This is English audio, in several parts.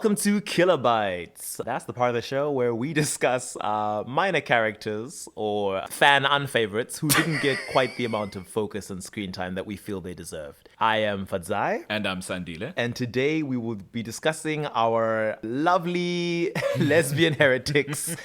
Welcome to Kilobytes. That's the part of the show where we discuss minor characters or fan unfavorites who didn't get quite the amount of focus and screen time that we feel they deserved. I am Fadzai. And I'm Sandile. And today we will be discussing our lovely lesbian heretics,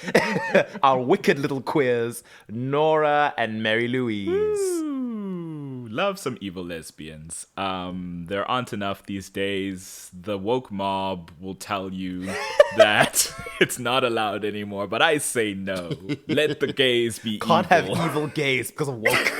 our wicked little queers, Nora and Mary Louise. Ooh, love some evil lesbians. There aren't enough these days. The woke mob will tell you that it's not allowed anymore, but I say no. Let the gays be evil. Can't have evil gays because of woke.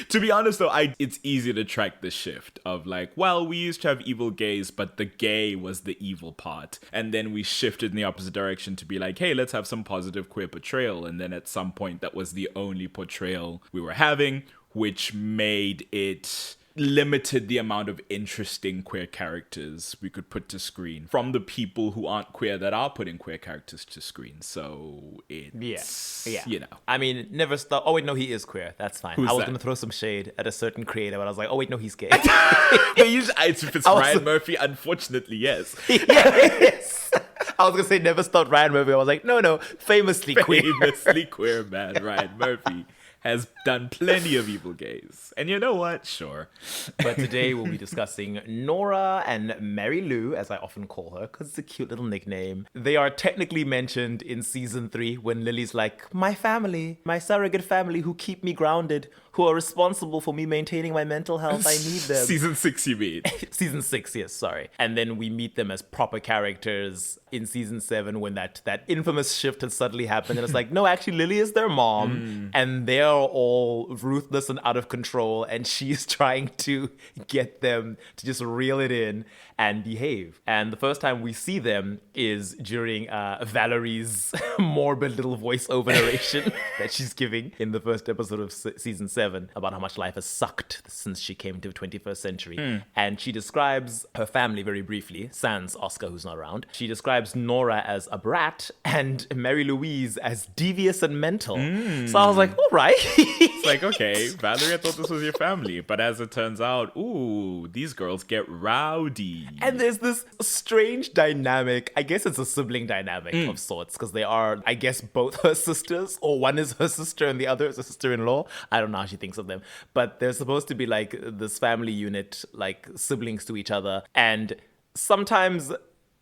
To be honest though, it's easy to track the shift of like, well, we used to have evil gays, but the gay was the evil part. And then we shifted in the opposite direction to be like, hey, let's have some positive queer portrayal. And then at some point that was the only portrayal we were having, which made it limited the amount of interesting queer characters we could put to screen from the people who aren't queer that are putting queer characters to screen. So it's, you know. I mean, never stop. Oh, wait, no, he is queer. That's fine. Who's I was that? going to throw some shade at a certain creator, but I was like, oh, wait, no, he's gay. If it's Ryan Murphy, unfortunately, yes. Yes. I was going to say never stop Ryan Murphy. I was like, no, famously queer. Famously queer man, Ryan Murphy has done plenty of evil gays. And you know what? Sure. But today we'll be discussing Nora and Mary Lou, as I often call her, because it's a cute little nickname. They are technically mentioned in season 3 when Lily's like, my family, my surrogate family who keep me grounded, who are responsible for me maintaining my mental health. I need them. Season 6, you mean? Season 6, yes, sorry. And then we meet them as proper characters in season 7 when that infamous shift has suddenly happened. And it's like, no, actually, Lily is their mom. And they're all ruthless and out of control. And she's trying to get them to just reel it in and behave. And the first time we see them is during Valerie's morbid little voiceover narration that she's giving in the first episode of season 7 about how much life has sucked since she came to the 21st century. And she describes her family very briefly, sans Oscar, who's not around. She describes Nora as a brat and Mary Louise as devious and mental. So I was like, all right. It's like, okay, Valerie, I thought this was your family. But as it turns out, ooh, these girls get rowdy. And there's this strange dynamic. I guess it's a sibling dynamic of sorts, because they are, I guess, both her sisters, or one is her sister and the other is a sister-in-law. I don't know how she thinks of them. But they're supposed to be like this family unit, like siblings to each other. And sometimes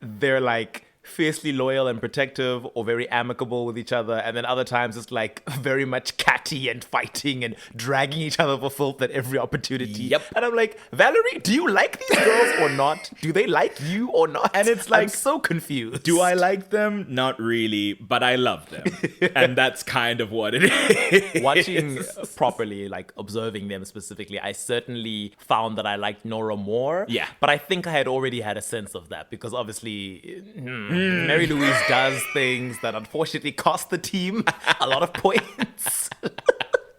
they're like fiercely loyal and protective or very amicable with each other, and then other times it's like very much catty and fighting and dragging each other for filth at every opportunity. Yep. And I'm like, Valerie, do you like these girls or not? Do they like you or not? And it's like, I'm so confused. Do I like them? Not really, but I love them. And that's kind of what it is. Watching properly, like observing them specifically, I certainly found that I liked Nora more. Yeah. But I think I had already had a sense of that because obviously Mary Louise does things that unfortunately cost the team a lot of points.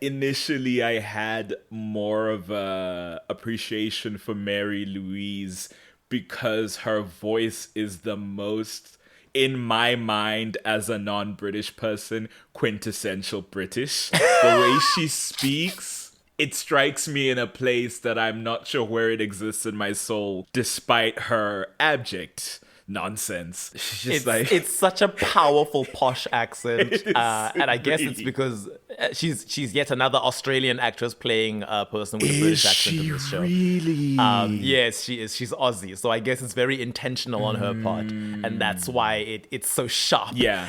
Initially, I had more of a appreciation for Mary Louise because her voice is the most, in my mind, as a non-British person, quintessential British. The way she speaks, it strikes me in a place that I'm not sure where it exists in my soul, despite her abject nonsense. She's just it's such a powerful posh accent, and I guess it's because she's yet another Australian actress playing a person with a British accent in this show. Really? Yes, she is. She's Aussie, so I guess it's very intentional on her part, and that's why it's so sharp. Yeah.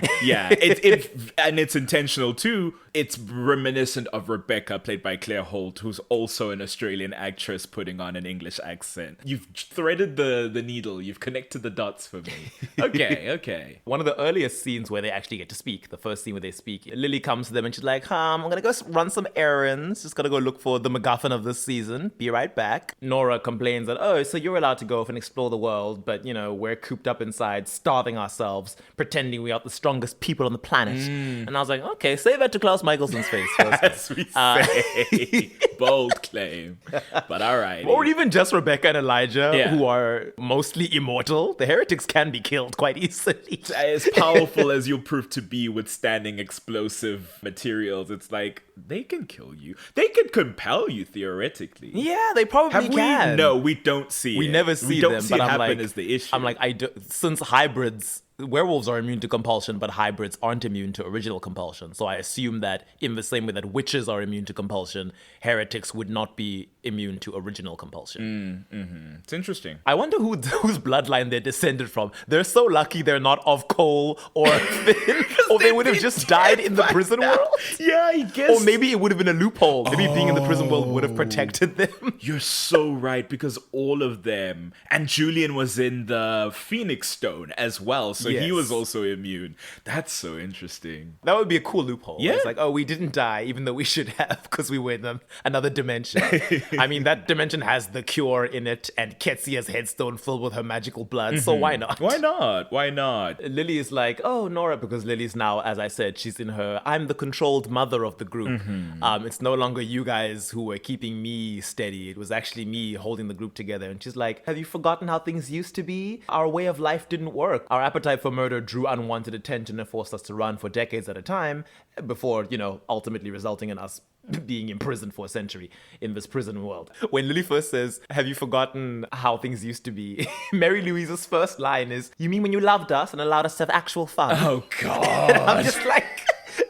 And it's intentional too. It's reminiscent of Rebecca, played by Claire Holt, who's also an Australian actress putting on an English accent. You've threaded the needle. You've connected the dots for me. Okay. One of the earliest scenes where they actually get to speak, the first scene where they speak, Lily comes to them and she's like, I'm gonna go run some errands. Just gotta go look for the MacGuffin of this season. Be right back. Nora complains that, oh, so you're allowed to go off and explore the world, but, you know, we're cooped up inside, starving ourselves, pretending we are the strongest people on the planet. And I was like, okay, say that to Klaus Michelson's face. As we say. Bold claim. But all right. Or even just Rebecca and Elijah, who are mostly immortal. The heretics can be killed quite easily. As powerful as you'll prove to be withstanding explosive materials, it's like they can kill you. They could compel you theoretically. Yeah, they probably can. No, we don't see it. We never see we don't them, see but it I'm happen like, is the issue. I'm like, since hybrids, werewolves are immune to compulsion, but hybrids aren't immune to original compulsion. So I assume that in the same way that witches are immune to compulsion, heretics would not be immune to original compulsion. It's interesting. I wonder whose bloodline they're descended from. They're so lucky they're not of Cole or Finn, or they would have just died in the prison world. Yeah, I guess. Or maybe it would have been a loophole. Maybe being in the prison world would have protected them. You're so right, because all of them, and Julian was in the Phoenix Stone as well, so he was also immune. That's so interesting. That would be a cool loophole. Yeah. It's like, oh, we didn't die, even though we should have, because we were in another dimension. I mean, that dimension has the cure in it, and Ketsia's headstone filled with her magical blood, so why not? Why not? Why not? Lily is like, oh, Nora, because Lily's now, as I said, she's in her, I'm the controlled mother of the group. It's no longer you guys who were keeping me steady. It was actually me holding the group together. And she's like, have you forgotten how things used to be? Our way of life didn't work. Our appetite for murder drew unwanted attention and forced us to run for decades at a time before, ultimately resulting in us being imprisoned for a century in this prison world. When Lily first says, have you forgotten how things used to be? Mary Louise's first line is, you mean when you loved us and allowed us to have actual fun? Oh, God. And I'm just like,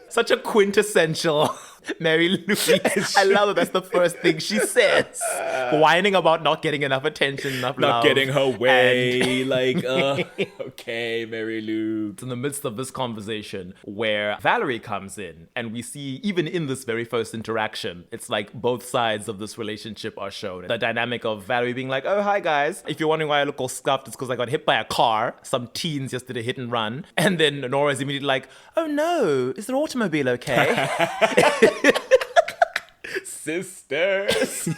such a quintessential Mary Louise. I love that that's the first thing she says. Whining about not getting enough attention, enough love. Not getting her way. Okay, Mary Lou. In the midst of this conversation where Valerie comes in, and we see, even in this very first interaction, it's like both sides of this relationship are shown. The dynamic of Valerie being like, oh, hi guys. If you're wondering why I look all scuffed, it's because I got hit by a car. Some teens just did a hit and run. And then Nora's immediately like, oh no, is their automobile okay? Sisters.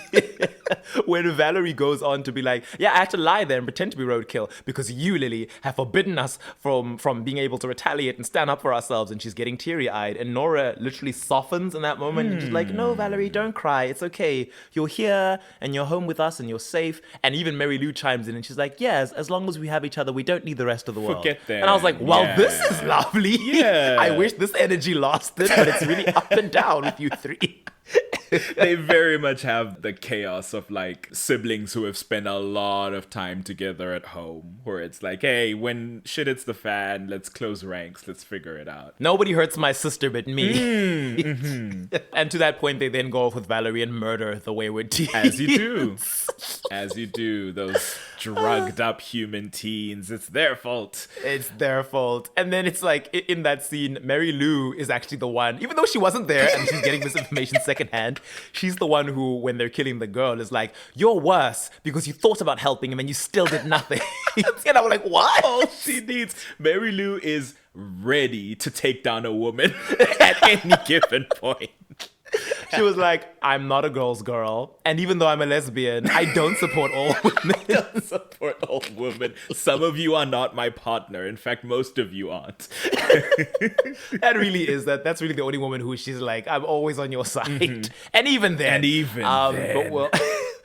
When Valerie goes on to be like, yeah, I had to lie there and pretend to be roadkill because you, Lily, have forbidden us from being able to retaliate and stand up for ourselves. And she's getting teary-eyed. And Nora literally softens in that moment. And she's like, no, Valerie, don't cry. It's okay. You're here and you're home with us and you're safe. And even Mary Lou chimes in and she's like, yes, as long as we have each other, we don't need the rest of the world. Forget that. And I was like, well, this is lovely. Yeah. I wish this energy lasted, but it's really up and down with you three. They very much have the chaos of like siblings who have spent a lot of time together at home, where it's like, hey, when shit hits the fan, let's close ranks, let's figure it out. Nobody hurts my sister but me. And to that point, they then go off with Valerie and murder the wayward teens. As you do. As you do. Those drugged up human teens. It's their fault. It's their fault. And then it's like, in that scene, Mary Lou is actually the one, even though she wasn't there and she's getting this information secondhand, she's the one who, when they're killing the girl, is like, you're worse because you thought about helping and then you still did nothing. And I'm like, what? All she needs. Mary Lou is ready to take down a woman at any given point. She was like, I'm not a girl's girl. And even though I'm a lesbian, I don't support all women. I don't support all women. Some of you are not my partner. In fact, most of you aren't. That really is that's really the only woman who she's like, I'm always on your side. And even then. But well,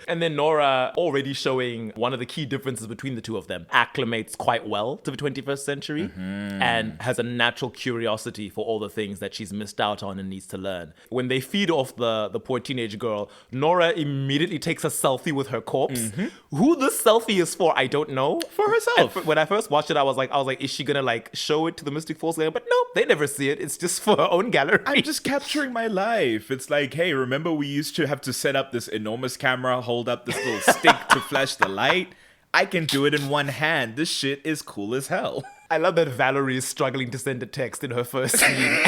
and then Nora, already showing one of the key differences between the two of them, acclimates quite well to the 21st century and has a natural curiosity for all the things that she's missed out on and needs to learn. When they feed off the poor teenage girl, Nora immediately takes a selfie with her corpse. Who this selfie is for, I don't know. For herself. When I first watched it, I was like, is she gonna like show it to the Mystic Force? But no, they never see it. It's just for her own gallery. I'm just capturing my life. It's like, hey, remember we used to have to set up this enormous camera, hold up this little stick to flash the light? I can do it in one hand. This shit is cool as hell. I love that Valerie is struggling to send a text in her first scene.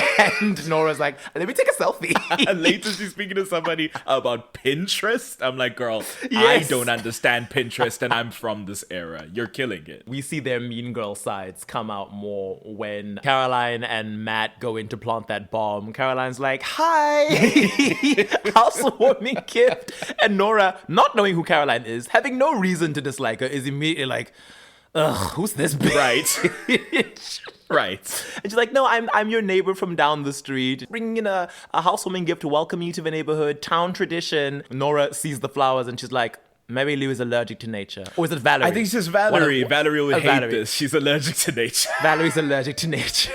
And Nora's like, let me take a selfie. And later she's speaking to somebody about Pinterest. I'm like, girl, Yes. I don't understand Pinterest and I'm from this era. You're killing it. We see their mean girl sides come out more when Caroline and Matt go in to plant that bomb. Caroline's like, hi, housewarming gift. And Nora, not knowing who Caroline is, having no reason to dislike her, is immediately like, ugh, who's this bitch? Right. Right. And she's like, no, I'm your neighbor from down the street, bringing in a housewarming gift to welcome you to the neighborhood, town tradition. Nora sees the flowers and she's like, Mary Lou is allergic to nature. Or is it Valerie? I think it's just Valerie. Valerie would hate Valerie. this. She's allergic to nature. Valerie's allergic to nature.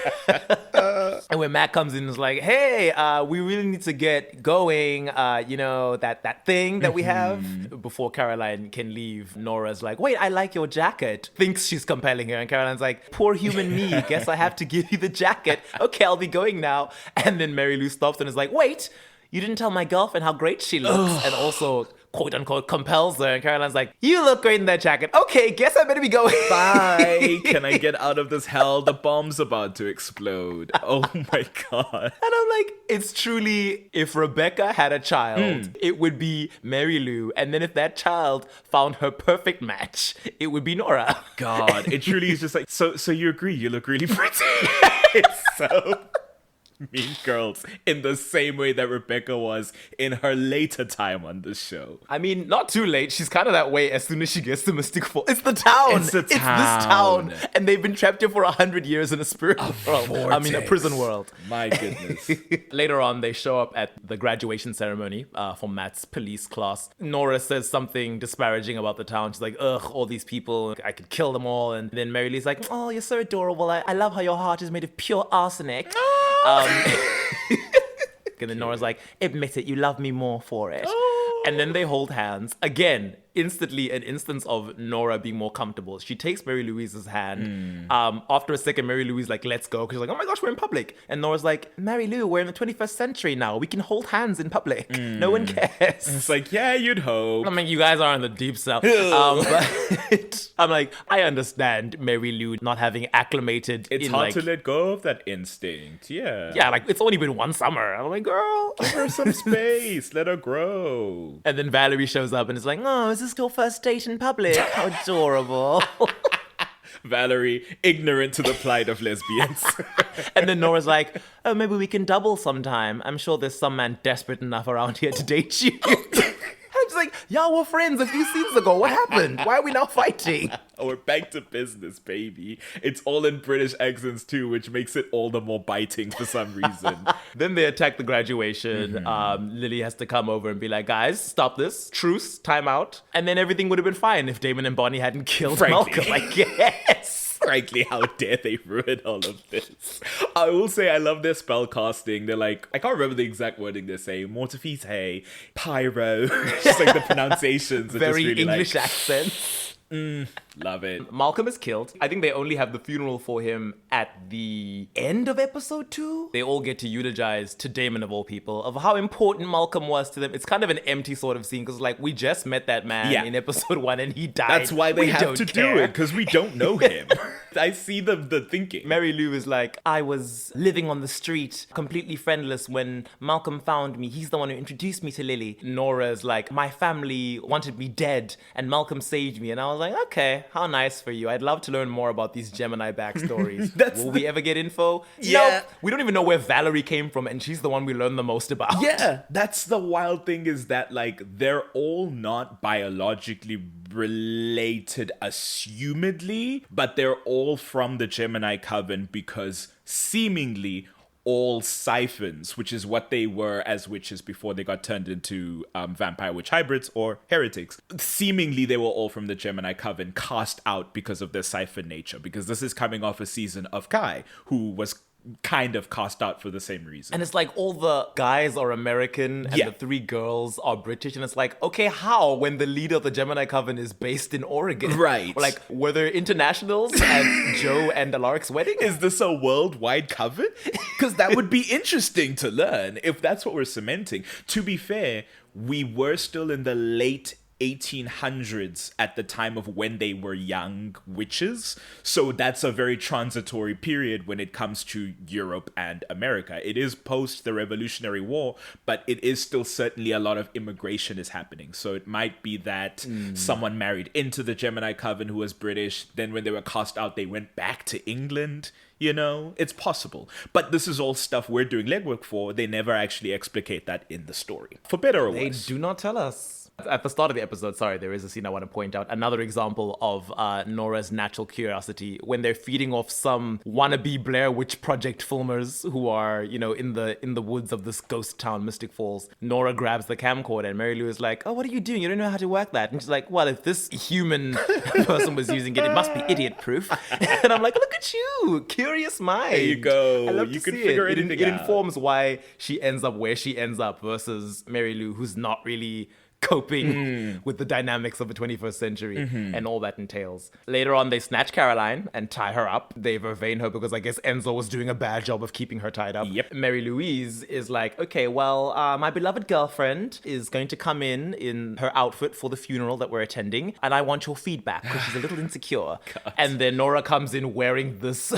And when Matt comes in and is like, hey, we really need to get going, that thing that we have. Before Caroline can leave, Nora's like, wait, I like your jacket. Thinks she's compelling her. And Caroline's like, poor human me. Guess I have to give you the jacket. Okay, I'll be going now. And then Mary Lou stops and is like, wait, you didn't tell my girlfriend how great she looks. And also, quote unquote, compels her. And Caroline's like, you look great in that jacket. Okay, guess I better be going. Bye. Can I get out of this hell? The bomb's about to explode. Oh my God. And I'm like, it's truly, if Rebecca had a child, it would be Mary Lou. And then if that child found her perfect match, it would be Nora. God, it truly is just like, so you agree, you look really pretty. It's so Mean Girls in the same way that Rebecca was in her later time on the show. I mean, not too late. She's kind of that way as soon as she gets to Mystic Falls. It's the town. It's this town. And they've been trapped here for 100 years in a spirit world. I mean, a prison world. My goodness. Later on, they show up at the graduation ceremony for Matt's police class. Nora says something disparaging about the town. She's like, ugh, all these people, I could kill them all. And then Mary Lee's like, oh, you're so adorable. I love how your heart is made of pure arsenic. And then Nora's like, admit it, you love me more for it. And then they hold hands. Again, instantly an instance of Nora being more comfortable. She takes Mary Louise's hand. After a second, Mary Louise like, let's go. Because she's like, oh my gosh, we're in public. And Nora's like, Mary Lou, we're in the 21st century now. We can hold hands in public. No one cares. It's like, yeah, you'd hope. I mean, you guys are in the deep south. But I'm like, I understand Mary Lou not having acclimated. It's hard to let go of that instinct. Yeah. Yeah, like it's only been one summer. I'm like, girl. Give her some space. Let her grow. And then Valerie shows up and is like, oh, is this your first date in public? How adorable. Valerie, ignorant to the plight of lesbians. And then Nora's like, oh, maybe we can double sometime. I'm sure there's some man desperate enough around here to date you. I'm just like, y'all were friends a few scenes ago. What happened? Why are we now fighting? Oh, we're back to business, baby. It's all in British accents too, which makes it all the more biting for some reason. Then they attack the graduation. Lily has to come over and be like, guys, stop this. Truce, time out. And then everything would have been fine if Damon and Bonnie hadn't killed Malcolm, I guess. Frankly, how dare they ruin all of this? I will say I love their spell casting. They're like, I can't remember the exact wording they say. Mortifite, pyro. Just like the pronunciations. Very just really English accents. Love it. Malcolm is killed. I think they only have the funeral for him at the end of episode 2. They all get to eulogize to Damon of all people of how important Malcolm was to them. It's kind of an empty sort of scene because like we just met that man in episode 1 and he died. That's why they have to do it because we don't know him. I see the thinking. Mary Lou is like, I was living on the street, completely friendless when Malcolm found me. He's the one who introduced me to Lily. Nora's like, my family wanted me dead and Malcolm saved me. And I was like, okay, how nice for you. I'd love to learn more about these Gemini backstories. Will we ever get info? Yeah. No, we don't even know where Valerie came from and she's the one we learn the most about. Yeah, that's the wild thing is that like they're all not biologically related assumedly, but they're all from the Gemini Coven because seemingly all siphons, which is what they were as witches before they got turned into vampire witch hybrids or heretics. Seemingly, they were all from the Gemini Coven, cast out because of their siphon nature, because this is coming off a season of Kai, who was kind of cast out for the same reason. And it's like all the guys are American and the 3 girls are British. And it's like, okay, how when the leader of the Gemini Coven is based in Oregon? Right. Or like, were there internationals at Joe and Alaric's wedding? Is this a worldwide coven? Because that would be interesting to learn if that's what we're cementing. To be fair, we were still in the late 1800s at the time of when they were young witches. So that's a very transitory period when it comes to Europe and America. It is post the Revolutionary War, but it is still certainly a lot of immigration is happening. So it might be that someone married into the Gemini Coven who was British. Then when they were cast out, they went back to England. You know, it's possible. But this is all stuff we're doing legwork for. They never actually explicate that in the story. For better or worse. They do not tell us. At the start of the episode, sorry, there is a scene I want to point out. Another example of Nora's natural curiosity when they're feeding off some wannabe Blair Witch Project filmers who are, you know, in the woods of this ghost town, Mystic Falls. Nora grabs the camcorder and Mary Lou is like, oh, what are you doing? You don't know how to work that. And she's like, well, if this human person was using it, it must be idiot-proof. And I'm like, look at you, curious mind. There you go. I love You to can see figure it. anything It out. informs why she ends up where she ends up versus Mary Lou, who's not really coping with the dynamics of the 21st century and all that entails. Later on, they snatch Caroline and tie her up. They vervain her because I guess Enzo was doing a bad job of keeping her tied up. Yep. Mary Louise is like, okay, well, my beloved girlfriend is going to come in her outfit for the funeral that we're attending, and I want your feedback because she's a little insecure. And then Nora comes in wearing this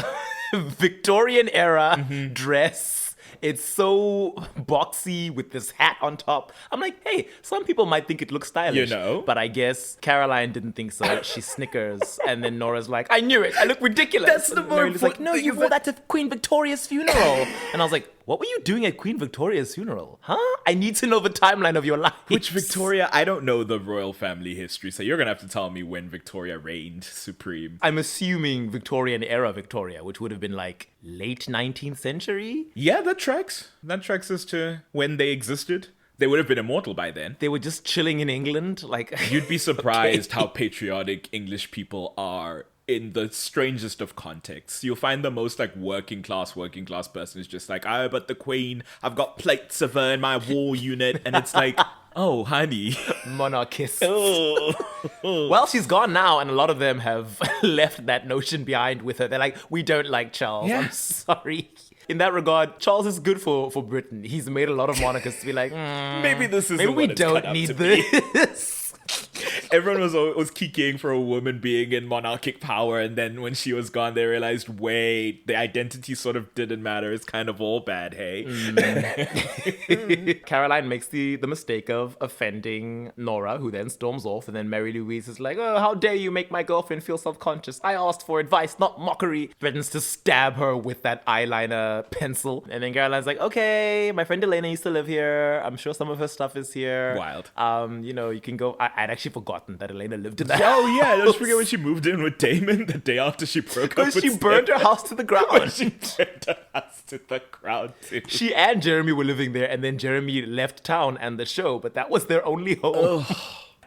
Victorian era dress. It's so boxy with this hat on top. I'm like, hey, some people might think it looks stylish. You know? But I guess Caroline didn't think so. She snickers. And then Nora's like, I knew it. I look ridiculous. That's the And Mary Lou's like, important no, thing you is wore that- that to Queen Victoria's funeral. And I was like, what were you doing at Queen Victoria's funeral? Huh? I need to know the timeline of your life. Which Victoria? I don't know the royal family history, so you're gonna have to tell me when Victoria reigned supreme. I'm assuming Victorian era Victoria, which would have been like late 19th century. Yeah, that tracks. That tracks as to when they existed. They would have been immortal by then. They were just chilling in England. Like, You'd be surprised how patriotic English people are in the strangest of contexts. You'll find the most like working class person is just like, oh, but the Queen, I've got plates of her in my war unit. And it's like, oh, honey. monarchists. Oh. Well, she's gone now, and a lot of them have left that notion behind with her. They're like, we don't like Charles. Yeah. I'm sorry. In that regard, Charles is good for Britain. He's made a lot of monarchists be like, Maybe this isn't maybe we what it's cut don't out need to be. this. Everyone was kikiing for a woman being in monarchic power, and then when she was gone, they realized, wait, the identity sort of didn't matter. It's kind of all bad, hey? Caroline makes the mistake of offending Nora, who then storms off, and then Mary Louise is like, oh, how dare you make my girlfriend feel self-conscious? I asked for advice, not mockery. Threatens to stab her with that eyeliner pencil. And then Caroline's like, okay, my friend Elena used to live here. I'm sure some of her stuff is here. Wild. You can go. I'd actually forgotten that Elena lived in that. Oh, yeah, don't forget when she moved in with Damon the day after she broke up Because with she burned her house to the ground. She burned her house to the ground, too. She and Jeremy were living there, and then Jeremy left town and the show, but that was their only home.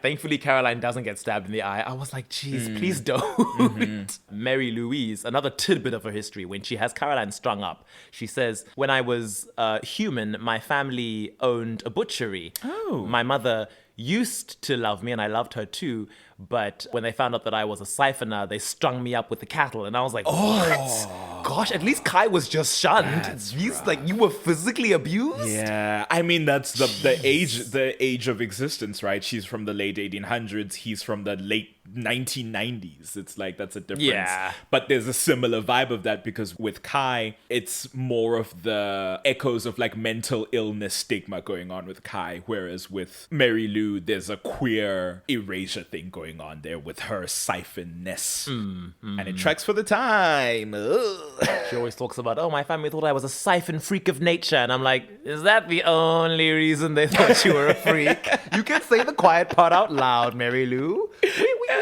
Thankfully, Caroline doesn't get stabbed in the eye. I was like, geez, please don't. Mary Louise, another tidbit of her history, when she has Caroline strung up, she says, when I was human, my family owned a butchery. Oh. My mother used to love me, and I loved her too. But when they found out that I was a siphoner, they strung me up with the cattle. And I was like, what? Gosh, at least Kai was just shunned. You were physically abused? Yeah, I mean that's the age of existence, right? She's from the late 1800s. He's from the late 1990s. It's like that's a difference. Yeah. But there's a similar vibe of that because with Kai, it's more of the echoes of like mental illness stigma going on with Kai, whereas with Mary Lou, there's a queer erasure thing going on there with her siphonness, and it tracks for the time. Ugh. She always talks about, oh, my family thought I was a siphon freak of nature. And I'm like, is that the only reason they thought you were a freak? You can say the quiet part out loud, Mary Lou. We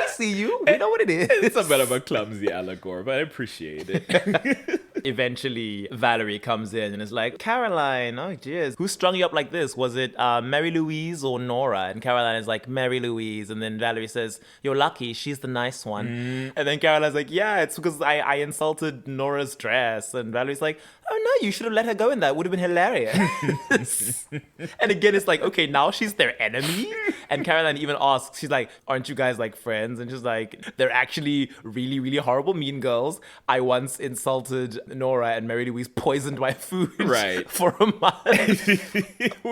see you. We know what it is. It's a bit of a clumsy allegory, but I appreciate it. Eventually, Valerie comes in and is like, Caroline, oh, jeez. Who strung you up like this? Was it Mary Louise or Nora? And Caroline is like, Mary Louise. And then Valerie says, you're lucky. She's the nice one. And then Caroline's like, yeah, it's because I insulted Nora's dress. And Valerie's like, oh, no, you should have let her go in that. Would have been hilarious. And again, it's like, okay, now she's their enemy. And Caroline even asks, she's like, aren't you guys like friends? And she's like, they're actually really, really horrible mean girls. I once insulted Nora and Mary Louise poisoned my food for a month.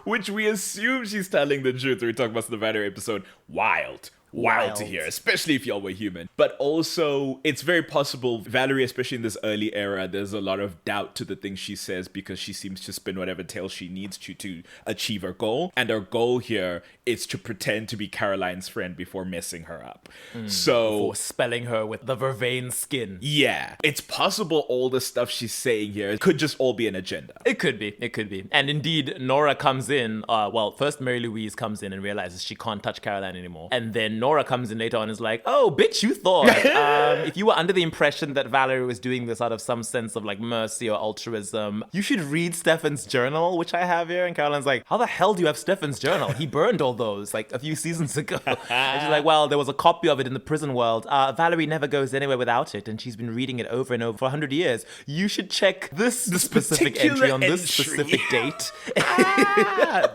which we assume she's telling the truth. We talked about in the Valerie episode. Wild to hear, especially if y'all were human. But also, it's very possible, Valerie, especially in this early era, there's a lot of doubt to the things she says because she seems to spin whatever tale she needs to achieve her goal. And her goal here is to pretend to be Caroline's friend before messing her up. Before spelling her with the vervain skin. Yeah, it's possible all the stuff she's saying here could just all be an agenda. It could be. And indeed, Nora comes in. First Mary Louise comes in and realizes she can't touch Caroline anymore. And then then Nora comes in later on and is like, oh, bitch, you thought. If you were under the impression that Valerie was doing this out of some sense of like mercy or altruism, you should read Stefan's journal, which I have here. And Caroline's like, how the hell do you have Stefan's journal? He burned all those like a few seasons ago. And she's like, well, there was a copy of it in the prison world. Valerie never goes anywhere without it, and she's been reading it over and over for 100 years. You should check this specific entry on this specific date.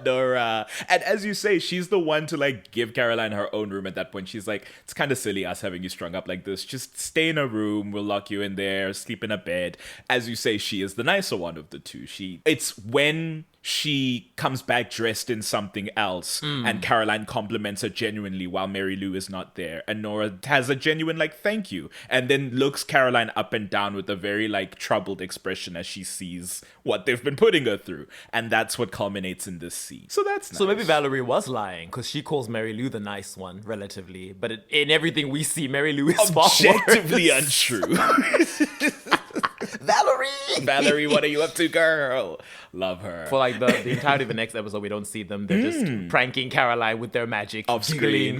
Nora. And as you say, she's the one to like give Caroline her own room at that point. She's like, it's kind of silly us having you strung up like this. Just stay in a room. We'll lock you in there. Sleep in a bed. As you say, she is the nicer one of the two. It's when she comes back dressed in something else and Caroline compliments her genuinely while Mary Lou is not there, and Nora has a genuine like thank you, and then looks Caroline up and down with a very like troubled expression as she sees what they've been putting her through, and that's what culminates in this scene. So that's nice. So maybe Valerie was lying because she calls Mary Lou the nice one relatively, but in everything we see, Mary Lou is objectively untrue. Valerie, what are you up to, girl? Love her. For like the entirety of the next episode, we don't see them. They're just pranking Caroline with their magic. Off screen.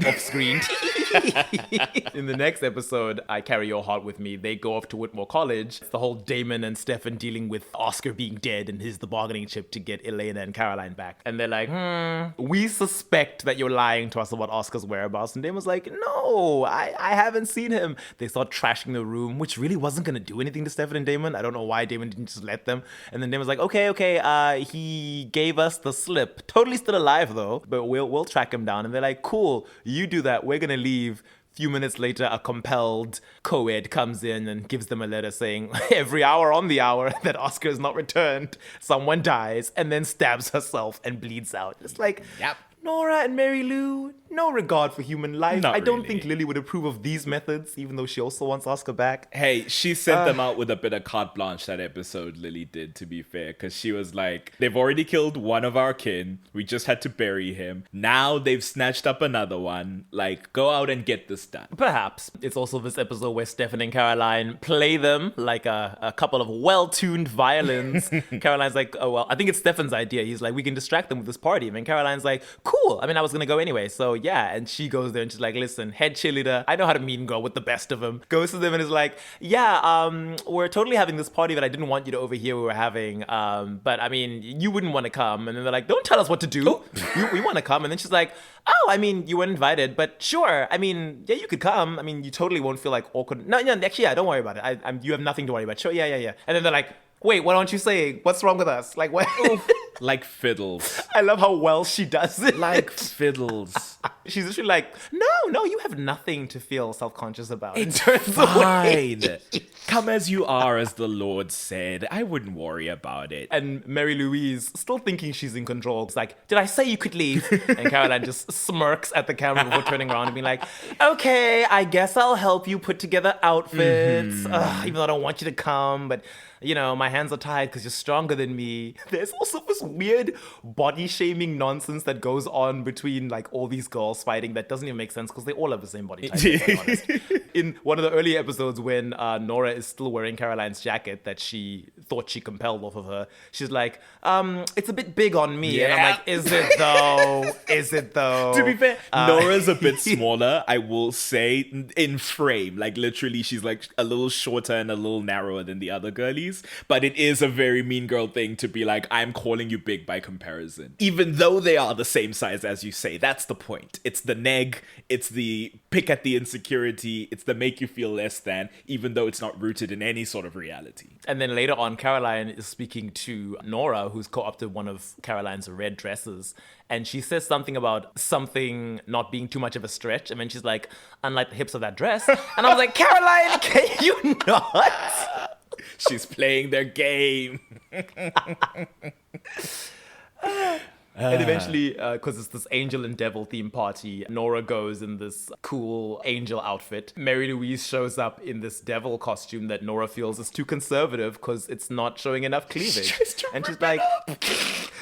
In the next episode, I Carry Your Heart With Me, they go off to Whitmore College. It's the whole Damon and Stefan dealing with Oscar being dead, and he's the bargaining chip to get Elena and Caroline back. And they're like, we suspect that you're lying to us about Oscar's whereabouts. And Damon's like, no, I haven't seen him. They start trashing the room, which really wasn't going to do anything to Stefan and Damon. I don't know why Damon didn't just let them. And then Damon's like, okay, he gave us the slip. Totally still alive though, but we'll track him down. And they're like, cool, you do that. We're gonna leave. Few minutes later, a compelled co-ed comes in and gives them a letter saying every hour on the hour that Oscar is not returned, someone dies, and then stabs herself and bleeds out. It's like, yep. Nora and Mary Lou, no regard for human life. Not I don't really. think Lily would approve of these methods, even though she also wants Oscar back. Hey, she sent them out with a bit of carte blanche that episode, Lily did, to be fair, because she was like, they've already killed one of our kin. We just had to bury him. Now they've snatched up another one. Like, go out and get this done. Perhaps. It's also this episode where Stefan and Caroline play them like a couple of well-tuned violins. Caroline's like, oh, well, I think it's Stefan's idea. He's like, we can distract them with this party. And Caroline's like, cool. I mean, I was going to go anyway. So yeah. And she goes there and she's like, listen, head cheerleader, I know how to meet and go with the best of them. Goes to them and is like, yeah, we're totally having this party that I didn't want you to overhear we were having. But I mean, you wouldn't want to come. And then they're like, don't tell us what to do. We want to come. And then she's like, oh, I mean, you weren't invited, but sure. I mean, yeah, you could come. I mean, you totally won't feel like awkward. No, actually, yeah, don't worry about it. You have nothing to worry about. Sure, yeah. And then they're like, wait, why don't you say, what's wrong with us? Like, what? Like fiddles. I love how well she does it. Like fiddles. She's literally like, no, you have nothing to feel self-conscious about. It's fine. Come as you are, as the Lord said. I wouldn't worry about it. And Mary Louise, still thinking she's in control, is like, did I say you could leave? And Caroline just smirks at the camera before turning around and being like, okay, I guess I'll help you put together outfits. Even though I don't want you to come, but you know, my hands are tied because you're stronger than me. There's also this weird body shaming nonsense that goes on between like all these girls fighting that doesn't even make sense because they all have the same body type, to be honest. In one of the early episodes when Nora is still wearing Caroline's jacket that she thought she compelled off of her, she's like, it's a bit big on me. Yeah. And I'm like, is it though? Is it though? To be fair, Nora's a bit smaller, I will say, in frame. Like literally she's like a little shorter and a little narrower than the other girlies. But it is a very mean girl thing to be like, I'm calling you big by comparison. Even though they are the same size as you say. That's the point. It's the neg. It's the pick at the insecurity. It's the make you feel less than, even though it's not rooted in any sort of reality. And then later on, Caroline is speaking to Nora, who's co-opted one of Caroline's red dresses. And she says something about something not being too much of a stretch. And then she's like, unlike the hips of that dress. And I was like, Caroline, can you not? She's playing their game. And eventually, because it's this angel and devil theme party, Nora goes in this cool angel outfit. Mary Louise shows up in this devil costume that Nora feels is too conservative because it's not showing enough cleavage. And she's like,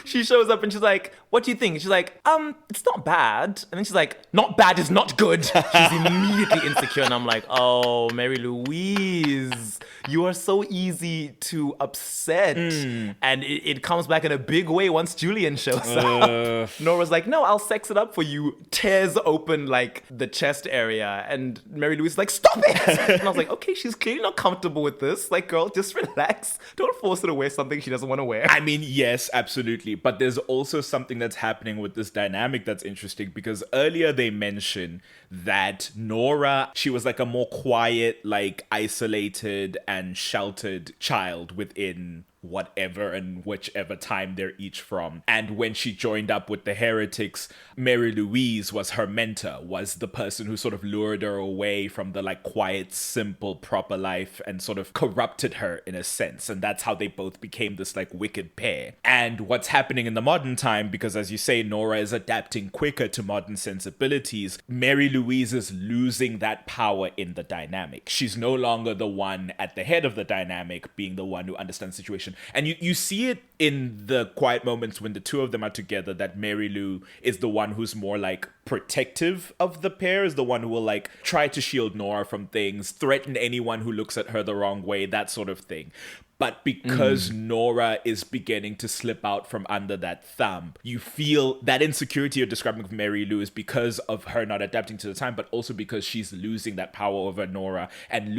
she shows up and she's like, what do you think? And she's like, it's not bad. And then she's like, not bad is not good. She's immediately insecure. And I'm like, oh, Mary Louise, You are so easy to upset. And it comes back in a big way once Julian shows up. Nora's like, no, I'll sex it up for you. Tears open like the chest area. And Mary Louise is like, stop it. And I was like, okay, she's clearly not comfortable with this. Like, girl, just relax. Don't force her to wear something she doesn't want to wear. I mean, yes, absolutely. But there's also something that's happening with this dynamic that's interesting, because earlier they mentioned that Nora, she was like a more quiet, like isolated and sheltered child within whatever and whichever time they're each from. And when she joined up with the Heretics, Mary Louise was her mentor, was the person who sort of lured her away from the like quiet, simple, proper life and sort of corrupted her in a sense. And that's how they both became this like wicked pair. And what's happening in the modern time, because as you say, Nora is adapting quicker to modern sensibilities, Mary Louise is losing that power in the dynamic. She's no longer the one at the head of the dynamic, being the one who understands the situation. And you see it in the quiet moments when the two of them are together, that Mary Lou is the one who's more like protective of the pair, is the one who will like try to shield Nora from things, threaten anyone who looks at her the wrong way, that sort of thing. But because Nora is beginning to slip out from under that thumb, you feel that insecurity you're describing of Mary Lou is because of her not adapting to the time, but also because she's losing that power over Nora and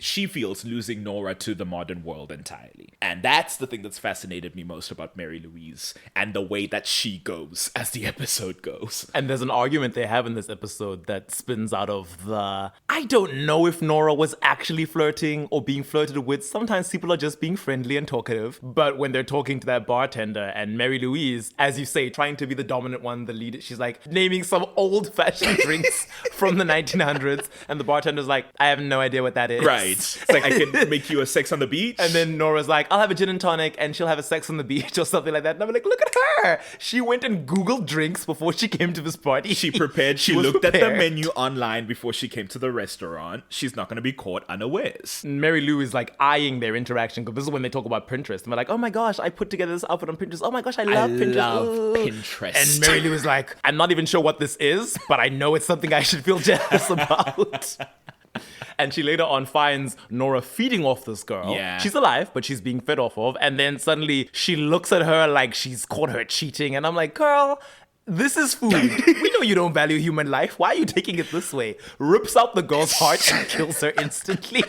she feels losing Nora to the modern world entirely. And that's the thing that's fascinated me most about Mary Louise and the way that she goes as the episode goes. And there's an argument they have in this episode that spins out of I don't know if Nora was actually flirting or being flirted with. Sometimes people are just being friendly and talkative. But when they're talking to that bartender and Mary Louise, as you say, trying to be the dominant one, the lead, she's like naming some old-fashioned drinks from the 1900s. And the bartender's like, I have no idea what that is. Right. It's like, I can make you a sex on the beach. And then Nora's like, I'll have a gin and tonic and she'll have a sex on the beach or something like that. And I'm like, look at her. She went and Googled drinks before she came to this party. She prepared. She looked at the menu online before she came to the restaurant. She's not going to be caught unawares. Mary Lou is like eyeing their interaction, because this is when they talk about Pinterest. And they're like, oh my gosh, I put together this outfit on Pinterest. Oh my gosh, I love Pinterest. And Mary Lou is like, I'm not even sure what this is, but I know it's something I should feel jealous about. And she later on finds Nora feeding off this girl. Yeah. She's alive, but she's being fed off of. And then suddenly she looks at her like she's caught her cheating. And I'm like, girl, this is food. We know you don't value human life. Why are you taking it this way? Rips out the girl's heart and kills her instantly.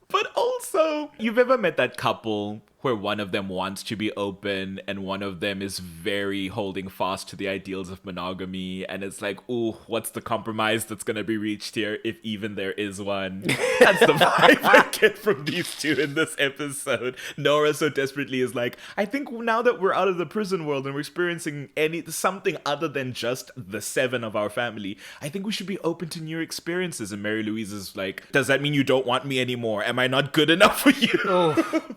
But also, you've ever met that couple where one of them wants to be open and one of them is very holding fast to the ideals of monogamy, and it's like, ooh, what's the compromise that's going to be reached here, if even there is one? That's the vibe I get from these two in this episode. Nora so desperately is like, I think now that we're out of the prison world and we're experiencing something other than just the seven of our family, I think we should be open to new experiences. And Mary Louise is like, does that mean you don't want me anymore? Am I not good enough for you?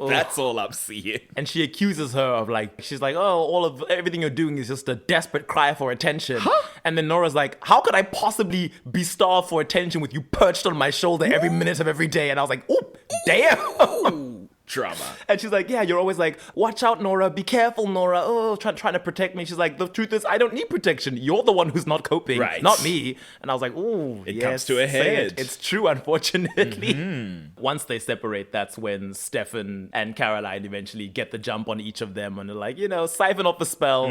That's all I'm seeing. And she accuses her of like, she's like, oh, everything you're doing is just a desperate cry for attention. Huh? And then Nora's like, how could I possibly be starved for attention with you perched on my shoulder every minute of every day? And I was like, oh, damn. Drama. And she's like, yeah, you're always like, watch out, Nora, be careful, Nora. Oh, trying to protect me. She's like, the truth is, I don't need protection. You're the one who's not coping, right, not me. And I was like, ooh, it comes to a head. It's true, unfortunately. Once they separate, that's when Stefan and Caroline eventually get the jump on each of them and they're like, siphon off the spell.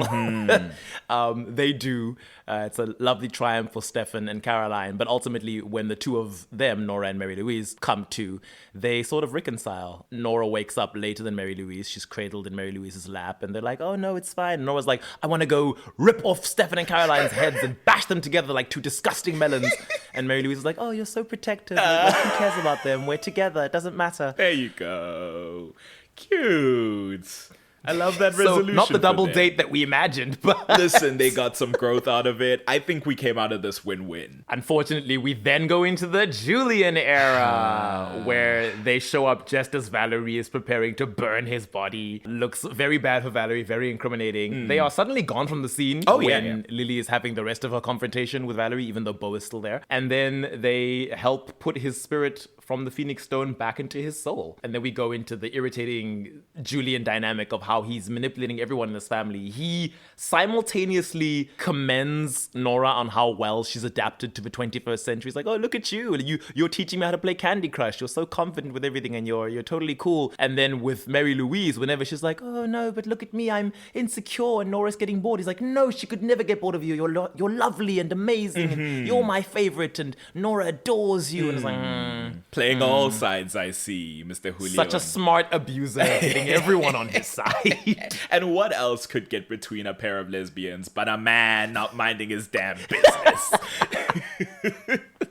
They do. It's a lovely triumph for Stefan and Caroline. But ultimately, when the two of them, Nora and Mary Louise, come to, they sort of reconcile. Nora wakes up later than Mary Louise. She's cradled in Mary Louise's lap. And they're like, oh, no, it's fine. And Nora's like, I want to go rip off Stefan and Caroline's heads and bash them together like two disgusting melons. And Mary Louise is like, oh, you're so protective. Like, who cares about them? We're together. It doesn't matter. There you go. Cute. I love that resolution. So not the double date that we imagined, but listen, they got some growth out of it. I think we came out of this win-win. Unfortunately, we then go into the Julian era, where they show up just as Valerie is preparing to burn his body. Looks very bad for Valerie, very incriminating. They are suddenly gone from the scene when Lily is having the rest of her confrontation with Valerie, even though Beau is still there. And then they help put his spirit from the Phoenix Stone back into his soul. And then we go into the irritating Julian dynamic of how he's manipulating everyone in this family. He simultaneously commends Nora on how well she's adapted to the 21st century. He's like, oh, look at you. You're teaching me how to play Candy Crush. You're so confident with everything and you're totally cool. And then with Mary Louise, whenever she's like, oh no, but look at me, I'm insecure and Nora's getting bored. He's like, no, she could never get bored of you. You're lovely and amazing and you're my favorite and Nora adores you. And it's like, playing all sides, I see, Mr. Julio. Such a smart abuser, getting everyone on his side. And what else could get between a pair of lesbians but a man not minding his damn business?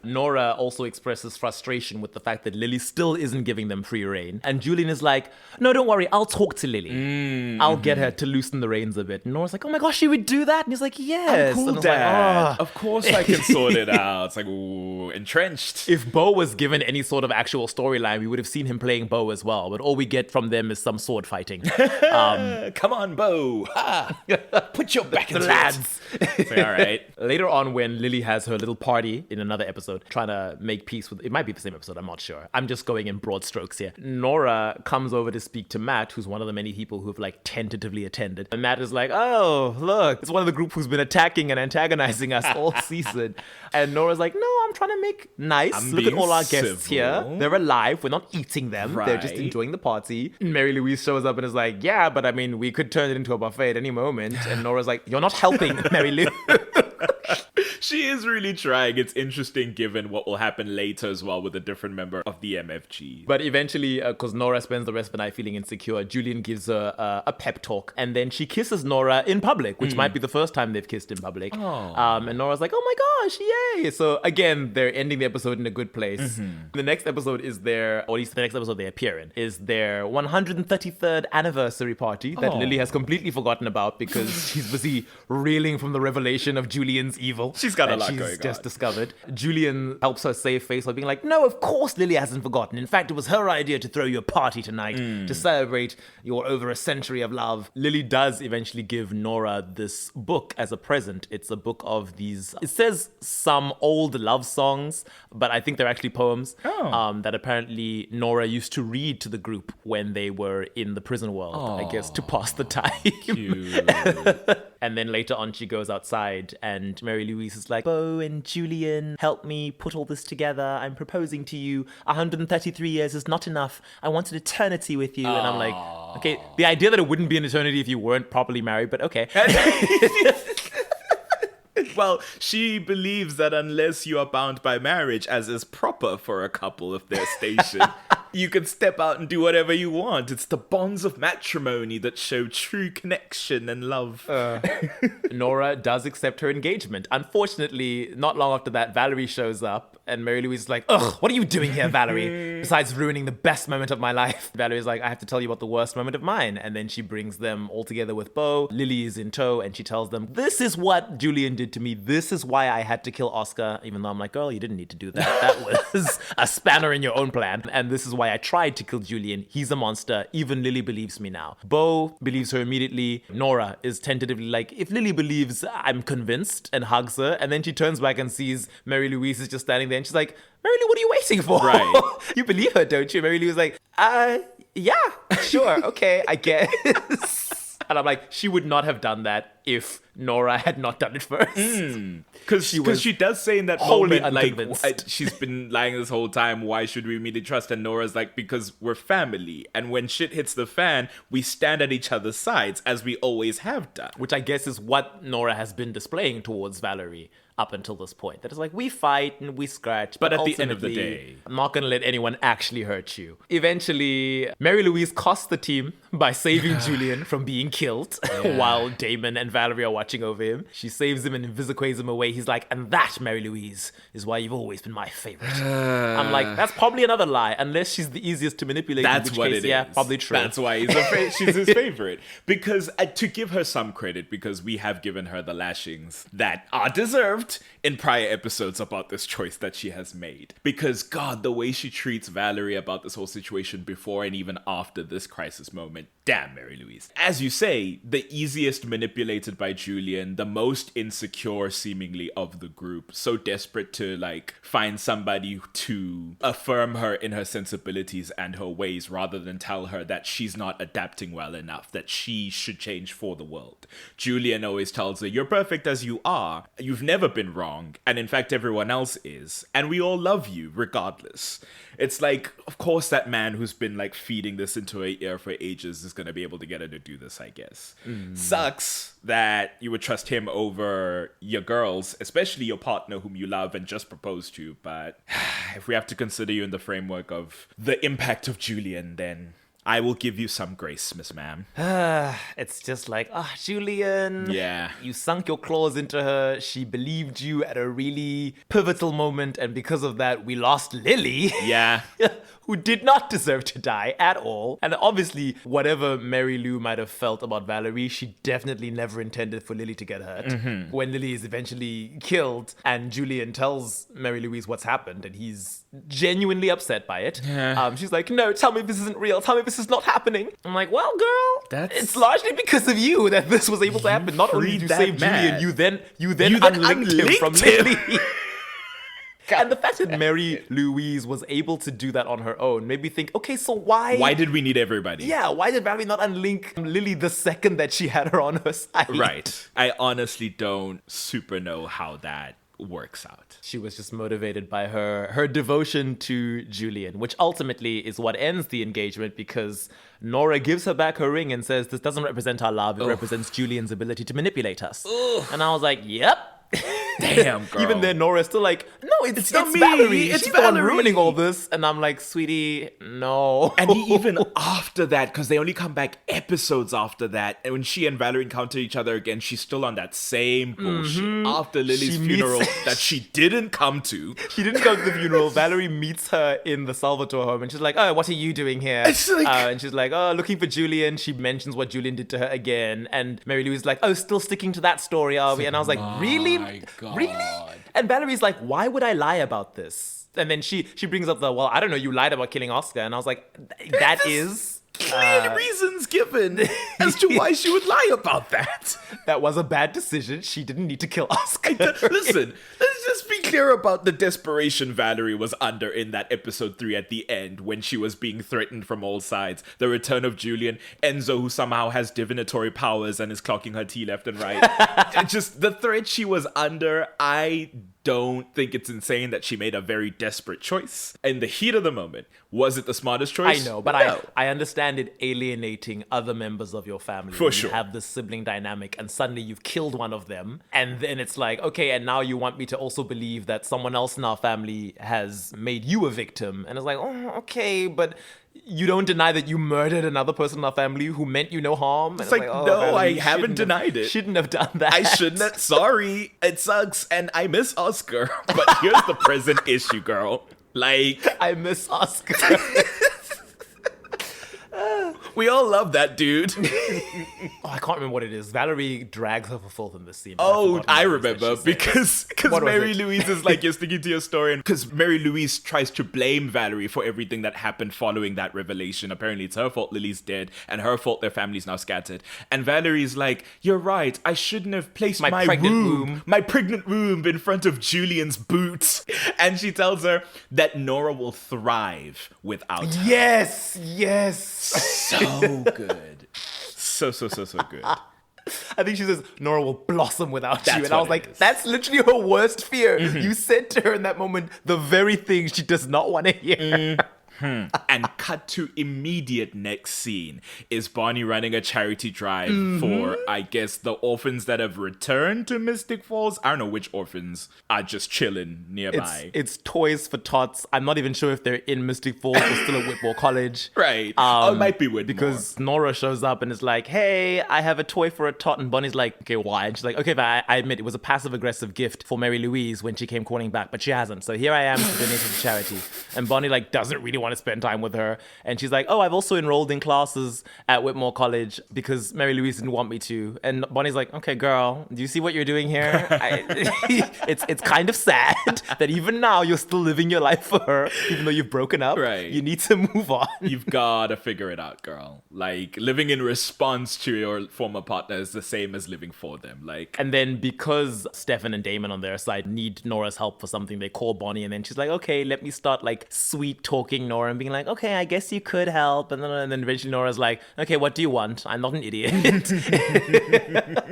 Nora also expresses frustration with the fact that Lily still isn't giving them free reign. And Julian is like, no, don't worry, I'll talk to Lily. I'll get her to loosen the reins a bit. And Nora's like, oh my gosh, she would do that? And he's like, yes. I'm cool, and Dad. Like, Of course I can sort it out. It's like, ooh, entrenched. If Bo was given any sort of actual storyline, we would have seen him playing Bo as well. But all we get from them is some sword fighting. Come on, Bo. Put your back into lads. Like, all right. Later on, when Lily has her little party in another episode, trying to make peace with, it might be the same episode, I'm not sure. I'm just going in broad strokes here. Nora comes over to speak to Matt, who's one of the many people who've like tentatively attended. And Matt is like, oh, look, it's one of the group who's been attacking and antagonizing us all season. And Nora's like, no, I'm trying to make nice. Look at all our guests here. They're alive. We're not eating them. Right. They're just enjoying the party. Mary Louise shows up and is like, yeah, but I mean, we could turn it into a buffet at any moment. And Nora's like, you're not helping, Mary Lou. She is really trying. It's interesting given what will happen later as well with a different member of the MFG. But eventually, because Nora spends the rest of the night feeling insecure, Julian gives her a pep talk. And then she kisses Nora in public, which might be the first time they've kissed in public. And Nora's like, oh my gosh, yay. So again, they're ending the episode in a good place. The next episode is their, or at least the next episode they appear in, is their 133rd anniversary party that Lily has completely forgotten about because she's busy reeling from the revelation of Julian's evil. She's got a lot she's going on. just discovered. Julian helps her save face by being like, no, of course Lily hasn't forgotten. In fact, it was her idea to throw you a party tonight to celebrate your over a century of love. Lily does eventually give Nora this book as a present. It's a book of these, it says some old love songs, but I think they're actually poems that apparently Nora used to read to the group when they were in the prison world, I guess, to pass the time. Cute. And then later on, she goes outside and Mary Louise is like, Bo and Julian, help me put all this together. I'm proposing to you. 133 years is not enough. I want an eternity with you. And I'm like, okay, the idea that it wouldn't be an eternity if you weren't properly married, but okay. Well, she believes that unless you are bound by marriage, as is proper for a couple of their station, you can step out and do whatever you want. It's the bonds of matrimony that show true connection and love. Nora does accept her engagement. Unfortunately, not long after that, Valerie shows up and Mary Louise is like, ugh, what are you doing here, Valerie? Besides ruining the best moment of my life. Valerie's like, I have to tell you about the worst moment of mine. And then she brings them all together with Bo. Lily is in tow and she tells them, this is what Julian did to me. This is why I had to kill Oscar, even though I'm like, girl, you didn't need to do that. That was a spanner in your own plan. And this is why I tried to kill Julian. He's a monster. Even Lily believes me now. Bo believes her immediately. Nora is tentatively like, if Lily believes, I'm convinced, and hugs her. And then she turns back and sees Mary Louise is just standing there. And she's like, Mary Lou, what are you waiting for? Right. You believe her, don't you? Mary Lou was like, yeah, sure, okay, I guess. And I'm like, she would not have done that if Nora had not done it first. Because she does say in that wholly moment, like, unconvinced. she's been lying this whole time, why should we immediately trust? And Nora's like, because we're family. And when shit hits the fan, we stand at each other's sides, as we always have done. Which I guess is what Nora has been displaying towards Valerie up until this point. That is like, we fight and we scratch, but at the end of the day, I'm not going to let anyone actually hurt you. Eventually, Mary Louise costs the team by saving Julian from being killed while Damon and Valerie are watching over him. She saves him and invisiquates him away. He's like, and that, Mary Louise, is why you've always been my favorite. I'm like, that's probably another lie, unless she's the easiest to manipulate. That's in which what case, it yeah, is. probably true. That's why she's his favorite. Because to give her some credit, because we have given her the lashings that are deserved in prior episodes about this choice that she has made. Because, God, the way she treats Valerie about this whole situation before and even after this crisis moment, damn, Mary Louise. As you say, the easiest manipulated by Julie Julian, the most insecure seemingly of the group, so desperate to like find somebody to affirm her in her sensibilities and her ways rather than tell her that she's not adapting well enough, that she should change for the world. Julian always tells her, you're perfect as you are. You've never been wrong. And in fact, everyone else is. And we all love you regardless. It's like, of course, that man who's been like feeding this into her ear for ages is going to be able to get her to do this, I guess. Sucks that you would trust him over your girls, especially your partner whom you love and just proposed to. But if we have to consider you in the framework of the impact of Julian, then I will give you some grace, Miss Ma'am. It's just like, Julian. Yeah. You sunk your claws into her. She believed you at a really pivotal moment. And because of that, we lost Lily. Yeah. Who did not deserve to die at all. And obviously, whatever Mary Lou might have felt about Valerie, she definitely never intended for Lily to get hurt. When Lily is eventually killed and Julian tells Mary Louise what's happened and he's genuinely upset by it. Yeah. She's like, no, tell me this isn't real. Tell me this is not happening. I'm like, well, girl, it's largely because of you that this was able to happen. Not only did you save Julian, you then unlinked him from Lily. And the fact that Mary Louise was able to do that on her own made me think, okay, so why did we need everybody? Yeah, why did Valerie not unlink Lily the second that she had her on her side? Right. I honestly don't super know how that works out. She was just motivated by her devotion to Julian, which ultimately is what ends the engagement because Nora gives her back her ring and says, this doesn't represent our love, it represents Julian's ability to manipulate us. And I was like, yep. Damn, girl. Even then, Nora's still like, no, it's not me. Valerie. It's She's the one Valerie. ruining all this. And I'm like, sweetie, no. And even after that, because they only come back episodes after that, and when she and Valerie encounter each other again, she's still on that same bullshit. After Lily's funeral that she didn't come to. She didn't go to the funeral. Valerie meets her in the Salvatore home, and she's like, oh, what are you doing here? And she's like, oh, looking for Julian. She mentions what Julian did to her again. And Mary Louise is like, oh, still sticking to that story, are we? And I was like, really? God. Really? And Valerie's like, why would I lie about this? And then she brings up the, well, I don't know, you lied about killing Oscar. And I was like, that is clear reasons given as to why she would lie about that. That was a bad decision. She didn't need to kill Oscar. Listen, let's just be clear about the desperation Valerie was under in that episode 3 at the end when she was being threatened from all sides. The return of Julian, Enzo, who somehow has divinatory powers and is clocking her tea left and right. Just the threat she was under, I don't think it's insane that she made a very desperate choice. In the heat of the moment, was it the smartest choice? I know, but No. I understand it alienating other members of your family. For sure. You have this sibling dynamic and suddenly you've killed one of them. And then it's like, okay, and now you want me to also believe that someone else in our family has made you a victim. And it's like, oh, okay, but you don't deny that you murdered another person in our family who meant you no harm. And It's like, oh, no, Valerie, I you haven't denied it. Shouldn't have done that. I shouldn't have. Sorry, it sucks, and I miss Oscar. But here's the present issue, girl. Like, I miss Oscar. we all love that dude. Oh, I can't remember what it is. Valerie drags her for filth in this scene. Oh, I remember because What was Mary it? Louise is like, you're sticking to your story, and because Mary Louise tries to blame Valerie for everything that happened following that revelation. Apparently, it's her fault Lily's dead, and her fault their family's now scattered. And Valerie's like, you're right. I shouldn't have placed my pregnant womb in front of Julian's boots. And she tells her that Nora will thrive without her. Yes. So good. So good. I think she says, Nora will blossom without you. That's And I was what it like, is. that's literally her worst fear. You said to her in that moment the very thing she does not want to hear. And cut to immediate next scene is Bonnie running a charity drive for, I guess, the orphans that have returned to Mystic Falls. I don't know which orphans are just chilling nearby. It's toys for tots. I'm not even sure if they're in Mystic Falls or still at Whitmore College. Right. It might be Whitmore. Because Nora shows up and is like, hey, I have a toy for a tot. And Bonnie's like, okay, why? And she's like, okay, but I admit it was a passive-aggressive gift for Mary Louise when she came calling back, but she hasn't. So here I am to donate it to charity. And Bonnie like doesn't really want want to spend time with her. And she's like, oh, I've also enrolled in classes at Whitmore College because Mary Louise didn't want me to. And Bonnie's like, okay, girl, do you see what you're doing here? It's kind of sad that even now you're still living your life for her, even though you've broken up. Right. You need to move on. You've gotta figure it out, girl. Like, living in response to your former partner is the same as living for them. Like, and then because Stefan and Damon on their side need Nora's help for something, they call Bonnie, and then she's like, okay, let me start like sweet talking Nora and being like, okay, I guess you could help. And then eventually Nora's like, okay, what do you want? I'm not an idiot.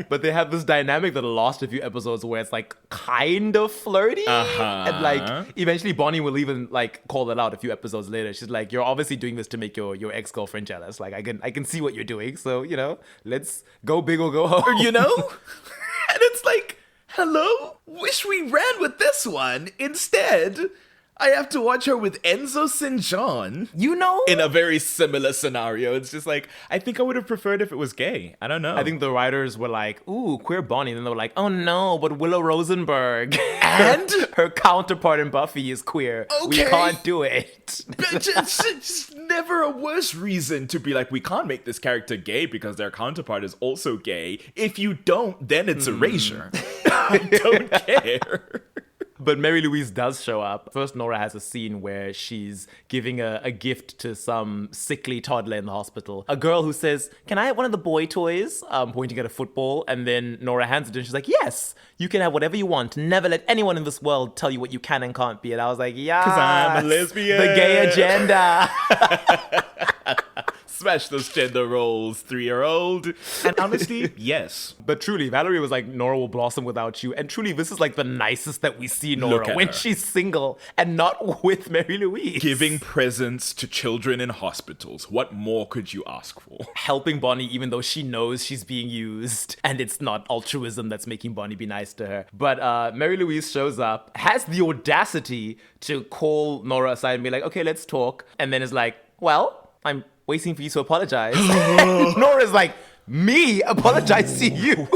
But they have this dynamic that'll last a few episodes where it's like kind of flirty. And like eventually Bonnie will even like call it out a few episodes later. She's like, you're obviously doing this to make your ex-girlfriend jealous. Like I can see what you're doing. So, you know, let's go big or go home. you know? And it's like, hello? Wish we ran with this one. Instead, I have to watch her with Enzo St. John. You know? In a very similar scenario. It's just like, I think I would have preferred if it was gay. I don't know. I think the writers were like, ooh, queer Bonnie. And then they were like, oh no, but Willow Rosenberg and her counterpart in Buffy is queer. Okay. We can't do it. It's never a worse reason to be like, we can't make this character gay because their counterpart is also gay. If you don't, then it's erasure. I don't care. But Mary Louise does show up. First, Nora has a scene where she's giving a gift to some sickly toddler in the hospital. A girl who says, can I have one of the boy toys? Pointing at a football. And then Nora hands it to her and she's like, yes, you can have whatever you want. Never let anyone in this world tell you what you can and can't be. And I was like, yeah. Because I'm a lesbian. The gay agenda. Smash those gender roles, 3-year-old. And honestly, yes. But truly, Valerie was like, Nora will blossom without you. And truly, this is like the nicest that we see Nora when she's single and not with Mary Louise. Giving presents to children in hospitals. What more could you ask for? Helping Bonnie even though she knows she's being used. And it's not altruism that's making Bonnie be nice to her. But Mary Louise shows up, has the audacity to call Nora aside and be like, okay, let's talk. And then is like, well, I'm waiting for you to apologize. Nora's like, me apologize to you?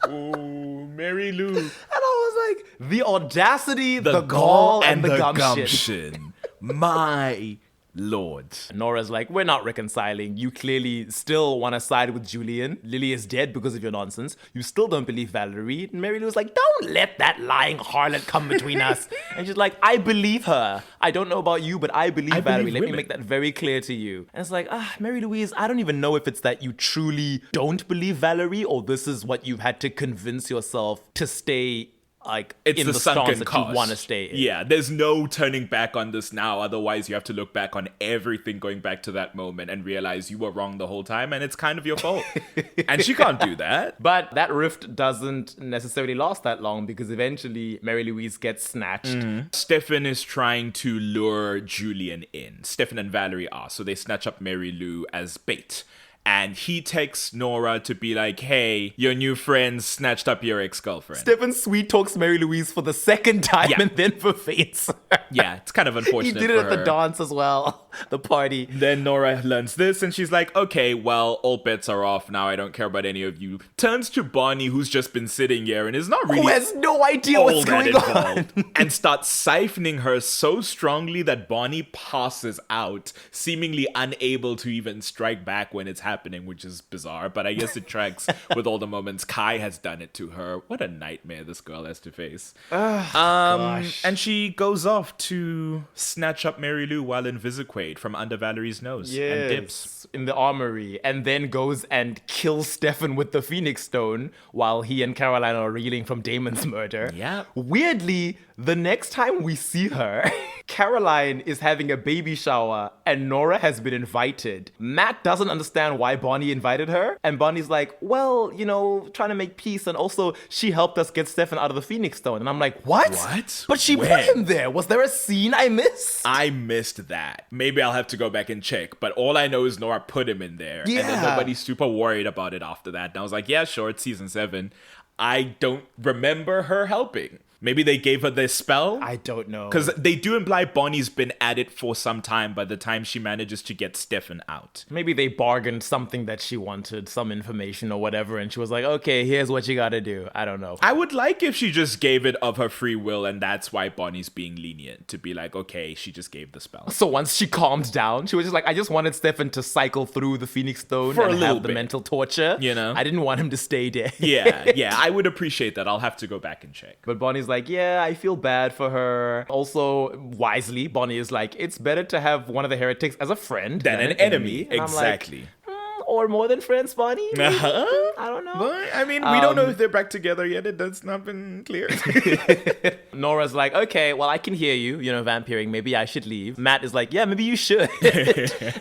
Oh, Mary Lou. And I was like, the audacity, the gall, and the gumption. My Lord. Nora's like, we're not reconciling. You clearly still want to side with Julian. Lily is dead because of your nonsense. You still don't believe Valerie. And Mary Lou's like, don't let that lying harlot come between us. And she's like, I believe her. I don't know about you, but I believe Valerie. Let me make that very clear to you. And it's like, Mary Louise, I don't even know if it's that you truly don't believe Valerie or this is what you've had to convince yourself to stay like it's in the sunken stance that cost. you want to stay in. Yeah, there's no turning back on this now. Otherwise, you have to look back on everything going back to that moment and realize you were wrong the whole time and it's kind of your fault. And she can't do that. But that rift doesn't necessarily last that long because eventually Mary Louise gets snatched. Stefan is trying to lure Julian in. Stefan and Valerie are. So they snatch up Mary Lou as bait. And he texts Nora to be like, hey, your new friend snatched up your ex-girlfriend. Stefan sweet talks Mary Louise for the second time and then forfeits her. Yeah, it's kind of unfortunate. He did it at the dance as well, the party. Then Nora learns this and she's like, okay, well, all bets are off now. I don't care about any of you. Turns to Bonnie, who's just been sitting here and is not really... Who has no idea what's going on. And starts siphoning her so strongly that Bonnie passes out, seemingly unable to even strike back when it's happening, which is bizarre, but I guess it tracks with all the moments Kai has done it to her. What a nightmare this girl has to face. Gosh. And she goes off to snatch up Mary Lou while in Visiquade from under Valerie's nose and dips in the armory, and then goes and kills Stefan with the Phoenix Stone while he and Caroline are reeling from Damon's murder. Yeah. Weirdly, the next time we see her, Caroline is having a baby shower and Nora has been invited. Matt doesn't understand why Bonnie invited her. And Bonnie's like, well, you know, trying to make peace. And also she helped us get Stefan out of the Phoenix Stone. And I'm like, what? But she put him there. Was there a scene I missed? I missed that. Maybe I'll have to go back and check. But all I know is Nora put him in there. Yeah. And then nobody's super worried about it after that. And I was like, yeah, sure, it's season 7. I don't remember her helping. Maybe they gave her this spell? I don't know. Because they do imply Bonnie's been at it for some time by the time she manages to get Stefan out. Maybe they bargained something that she wanted, some information or whatever, and she was like, okay, here's what you gotta do. I don't know. I would like if she just gave it of her free will, and that's why Bonnie's being lenient, to be like, okay, she just gave the spell. So once she calmed down, she was just like, I just wanted Stefan to cycle through the Phoenix Stone For a and little have the bit. mental torture. You know? I didn't want him to stay dead. Yeah, I would appreciate that. I'll have to go back and check. But Bonnie's like, yeah, I feel bad for her. Also, wisely, Bonnie is like, it's better to have one of the heretics as a friend Than an enemy. And I'm like, Exactly. or more than friends, Bonnie? Maybe? I don't know. Well, I mean, we don't know if they're back together yet. That's not been clear. Nora's like, okay, well, I can hear you, vampiring. Maybe I should leave. Matt is like, yeah, maybe you should.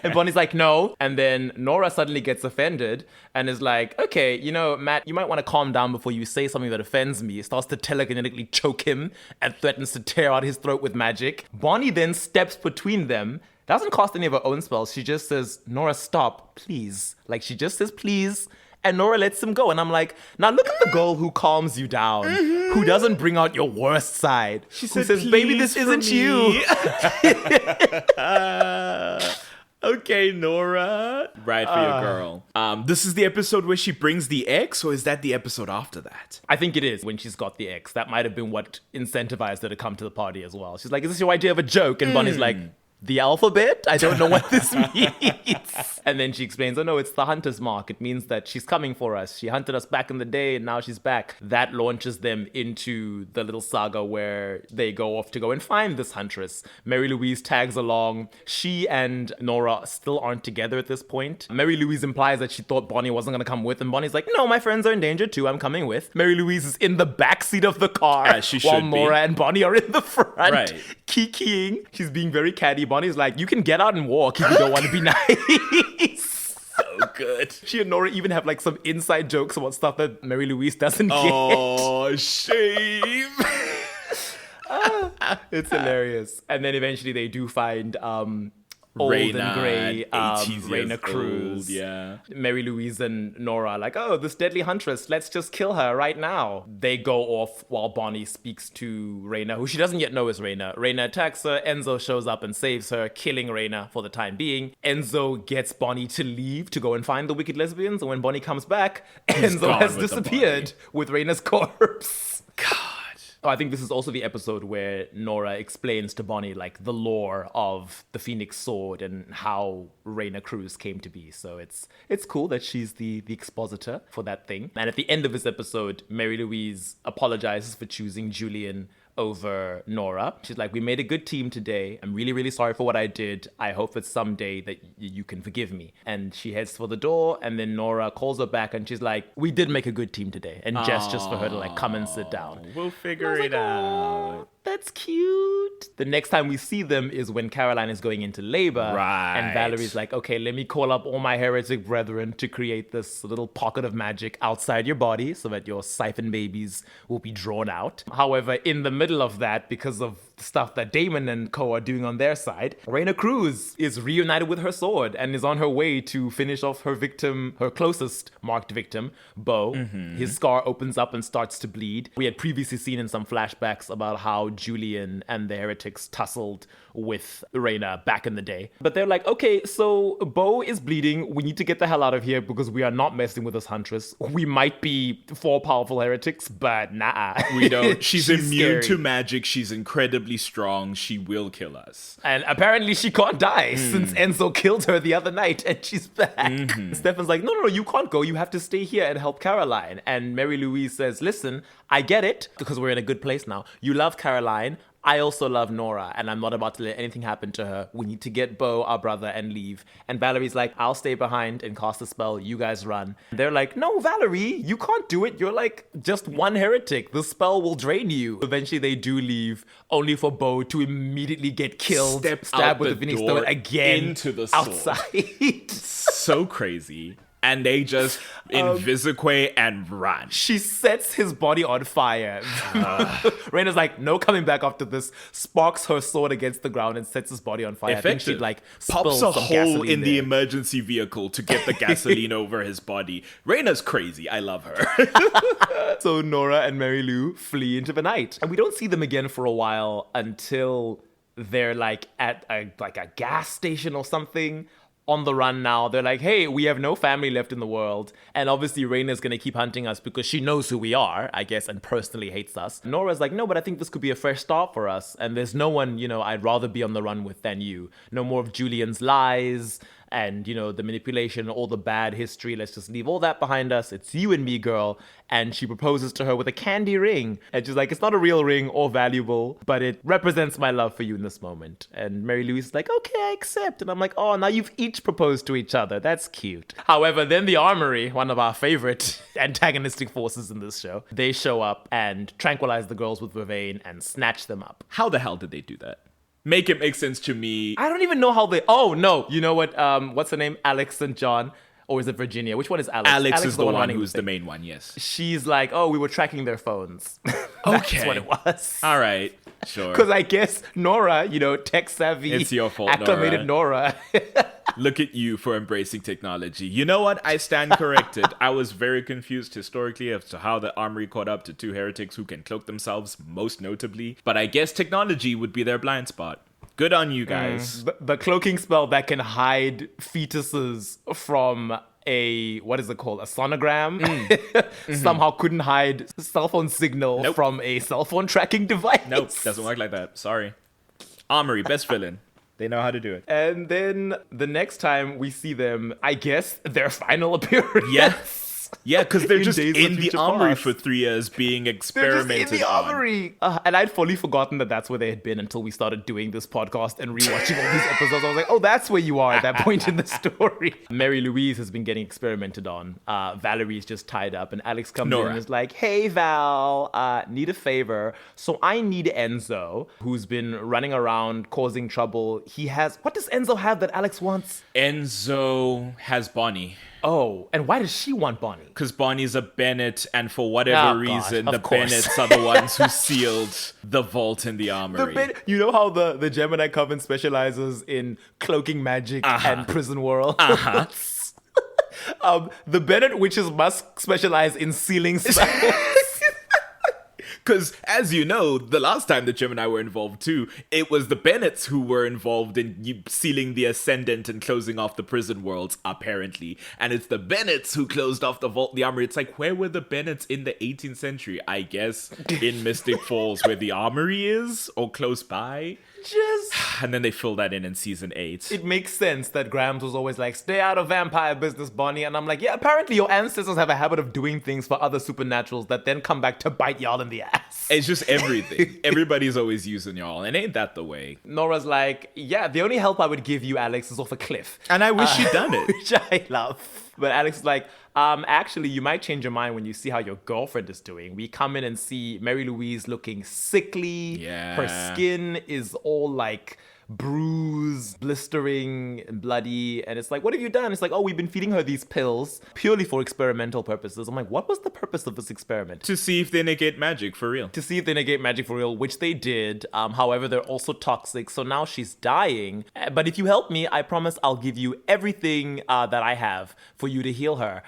And Bonnie's like, no. And then Nora suddenly gets offended and is like, okay, Matt, you might want to calm down before you say something that offends me. Starts to telekinetically choke him and threatens to tear out his throat with magic. Bonnie then steps between them. Doesn't cost any of her own spells. She just says, Nora, stop, please. Like, she just says, please. And Nora lets him go. And I'm like, now look at the girl who calms you down, who doesn't bring out your worst side. She says, baby, this isn't you. Okay, Nora. Right for your girl. This is the episode where she brings the X, or is that the episode after that? I think it is when she's got the X. That might have been what incentivized her to come to the party as well. She's like, is this your idea of a joke? And Bonnie's like, the alphabet? I don't know what this means. And then she explains, oh no, it's the hunter's mark. It means that she's coming for us. She hunted us back in the day and now she's back. That launches them into the little saga where they go off to go and find this huntress. Mary Louise tags along. She and Nora still aren't together at this point. Mary Louise implies that she thought Bonnie wasn't going to come with, and Bonnie's like, no, my friends are in danger too. I'm coming with. Mary Louise is in the backseat of the car while Nora and Bonnie are in the front, kikiing. She's being very catty. Bonnie's like, you can get out and walk if you don't want to be nice. So good. She and Nora even have like some inside jokes about stuff that Mary Louise doesn't get. Oh, shame. It's hilarious. And then eventually they do find old Raina, and grey Raina Cruz. Yeah. Mary Louise and Nora are like, oh, this deadly huntress, let's just kill her right now. They go off while Bonnie speaks to Raina, who she doesn't yet know is Raina. Raina attacks her. Enzo shows up and saves her, killing Raina for the time being. Enzo gets Bonnie to leave to go and find the wicked lesbians. And when Bonnie comes back, Enzo has disappeared with Raina's corpse. God. Oh, I think this is also the episode where Nora explains to Bonnie, like, the lore of the Phoenix Sword and how Raina Cruz came to be. So it's cool that she's the expositor for that thing. And at the end of this episode, Mary Louise apologizes for choosing Julian over Nora. She's like, we made a good team today. I'm really, really sorry for what I did. I hope that someday that you can forgive me. And she heads for the door, and then Nora calls her back and she's like, we did make a good team today, and gestures for her to like come and sit down. We'll figure it out. That's cute. The next time we see them is when Caroline is going into labor. Right. And Valerie's like, okay, let me call up all my heretic brethren to create this little pocket of magic outside your body so that your siphon babies will be drawn out. However, in the middle of that, because of stuff that Damon and co are doing on their side, Raina Cruz is reunited with her sword and is on her way to finish off her victim, her closest marked victim, Beau. His scar opens up and starts to bleed. We had previously seen in some flashbacks about how Julian and the heretics tussled with Raina back in the day. But they're like, okay, so Beau is bleeding. We need to get the hell out of here because we are not messing with this huntress. We might be 4 powerful heretics, but nah. We don't. She's immune scary. to magic. She's incredibly strong. She will kill us. And apparently she can't die since Enzo killed her the other night and she's back. Stefan's like, no, you can't go. You have to stay here and help Caroline. And Mary Louise says, listen, I get it because we're in a good place now. You love Caroline. I also love Nora, and I'm not about to let anything happen to her. We need to get Beau, our brother, and leave. And Valerie's like, I'll stay behind and cast a spell. You guys run. And they're like, no, Valerie, you can't do it. You're like just one heretic. The spell will drain you. Eventually, they do leave, only for Beau to immediately get killed, stabbed with the Phoenix Stone again into the sword. outside. So crazy. And they just invisiquate and run. She sets his body on fire. Reina's like, no coming back after this. Sparks her sword against the ground and sets his body on fire. I think she'd like pops a hole in the emergency vehicle to get the gasoline over his body. Reina's crazy. I love her. So Nora and Mary Lou flee into the night. And we don't see them again for a while until they're like at a gas station or something. On the run now. They're like, hey, we have no family left in the world. And obviously Reina's going to keep hunting us because she knows who we are, I guess, and personally hates us. Nora's like, no, but I think this could be a fresh start for us. And there's no one, I'd rather be on the run with than you. No more of Julian's lies and, the manipulation, all the bad history. Let's just leave all that behind us. It's you and me, girl. And she proposes to her with a candy ring. And she's like, it's not a real ring or valuable, but it represents my love for you in this moment. And Mary Louise is like, okay, I accept. And I'm like, oh, now you've each proposed to each other. That's cute. However, then the Armory, one of our favorite antagonistic forces in this show, they show up and tranquilize the girls with vervain and snatch them up. How the hell did they do that? Make it make sense to me. I don't even know how they... Oh, no. You know what? What's her name? Alex St. John. Or is it Virginia? Which one is Alex? Alex is the one who's the main one, yes. She's like, oh, we were tracking their phones. Okay. That's what it was. All right. Sure. Because I guess Nora, tech savvy. It's your fault, acclimated Nora. Look at you for embracing technology. You know what? I stand corrected. I was very confused historically as to how the Armory caught up to two heretics who can cloak themselves, most notably. But I guess technology would be their blind spot. Good on you guys. The cloaking spell that can hide fetuses from what is it called? A sonogram? Somehow couldn't hide cell phone signal from a cell phone tracking device. Nope, doesn't work like that. Sorry. Armory, best villain. They know how to do it. And then the next time we see them, I guess their final appearance. Yes. Yeah, because they're just in the Armory for 3 years being experimented They're just in the Armory. And I'd fully forgotten that that's where they had been until we started doing this podcast and rewatching all these episodes. I was like, oh, that's where you are at that point in the story. Mary Louise has been getting experimented on. Valerie's just tied up and Alex comes in and is like, hey, Val, need a favor. So I need Enzo, who's been running around causing trouble. What does Enzo have that Alex wants? Enzo has Bonnie. Oh, and why does she want Bonnie? Because Bonnie's a Bennett, and for whatever reason, the Bennetts are the ones who sealed the vault in the Armory. You know how the Gemini Coven specializes in cloaking magic and prison world? The Bennett witches must specialize in sealing spells. Because, as you know, the last time the Gemini were involved too, it was the Bennetts who were involved in sealing the Ascendant and closing off the prison worlds, apparently. And it's the Bennetts who closed off the vault, the Armory. It's like, where were the Bennetts in the 18th century? I guess in Mystic Falls, where the Armory is, or close by. And then they fill that in season 8. It makes sense that Grams was always like, stay out of vampire business, Bonnie. And I'm like, yeah, apparently your ancestors have a habit of doing things for other supernaturals that then come back to bite y'all in the ass. It's just everything. Everybody's always using y'all. And ain't that the way? Nora's like, yeah, the only help I would give you, Alex, is off a cliff. And I wish she'd done it. Which I love. But Alex is like, actually, you might change your mind when you see how your girlfriend is doing. We come in and see Mary Louise looking sickly. Yeah. Her skin is all like bruised, blistering, and bloody. And it's like, what have you done? It's like, oh, we've been feeding her these pills purely for experimental purposes. I'm like, what was the purpose of this experiment? To see if they negate magic for real. Which they did. However, they're also toxic. So now she's dying. But if you help me, I promise I'll give you everything that I have for you to heal her.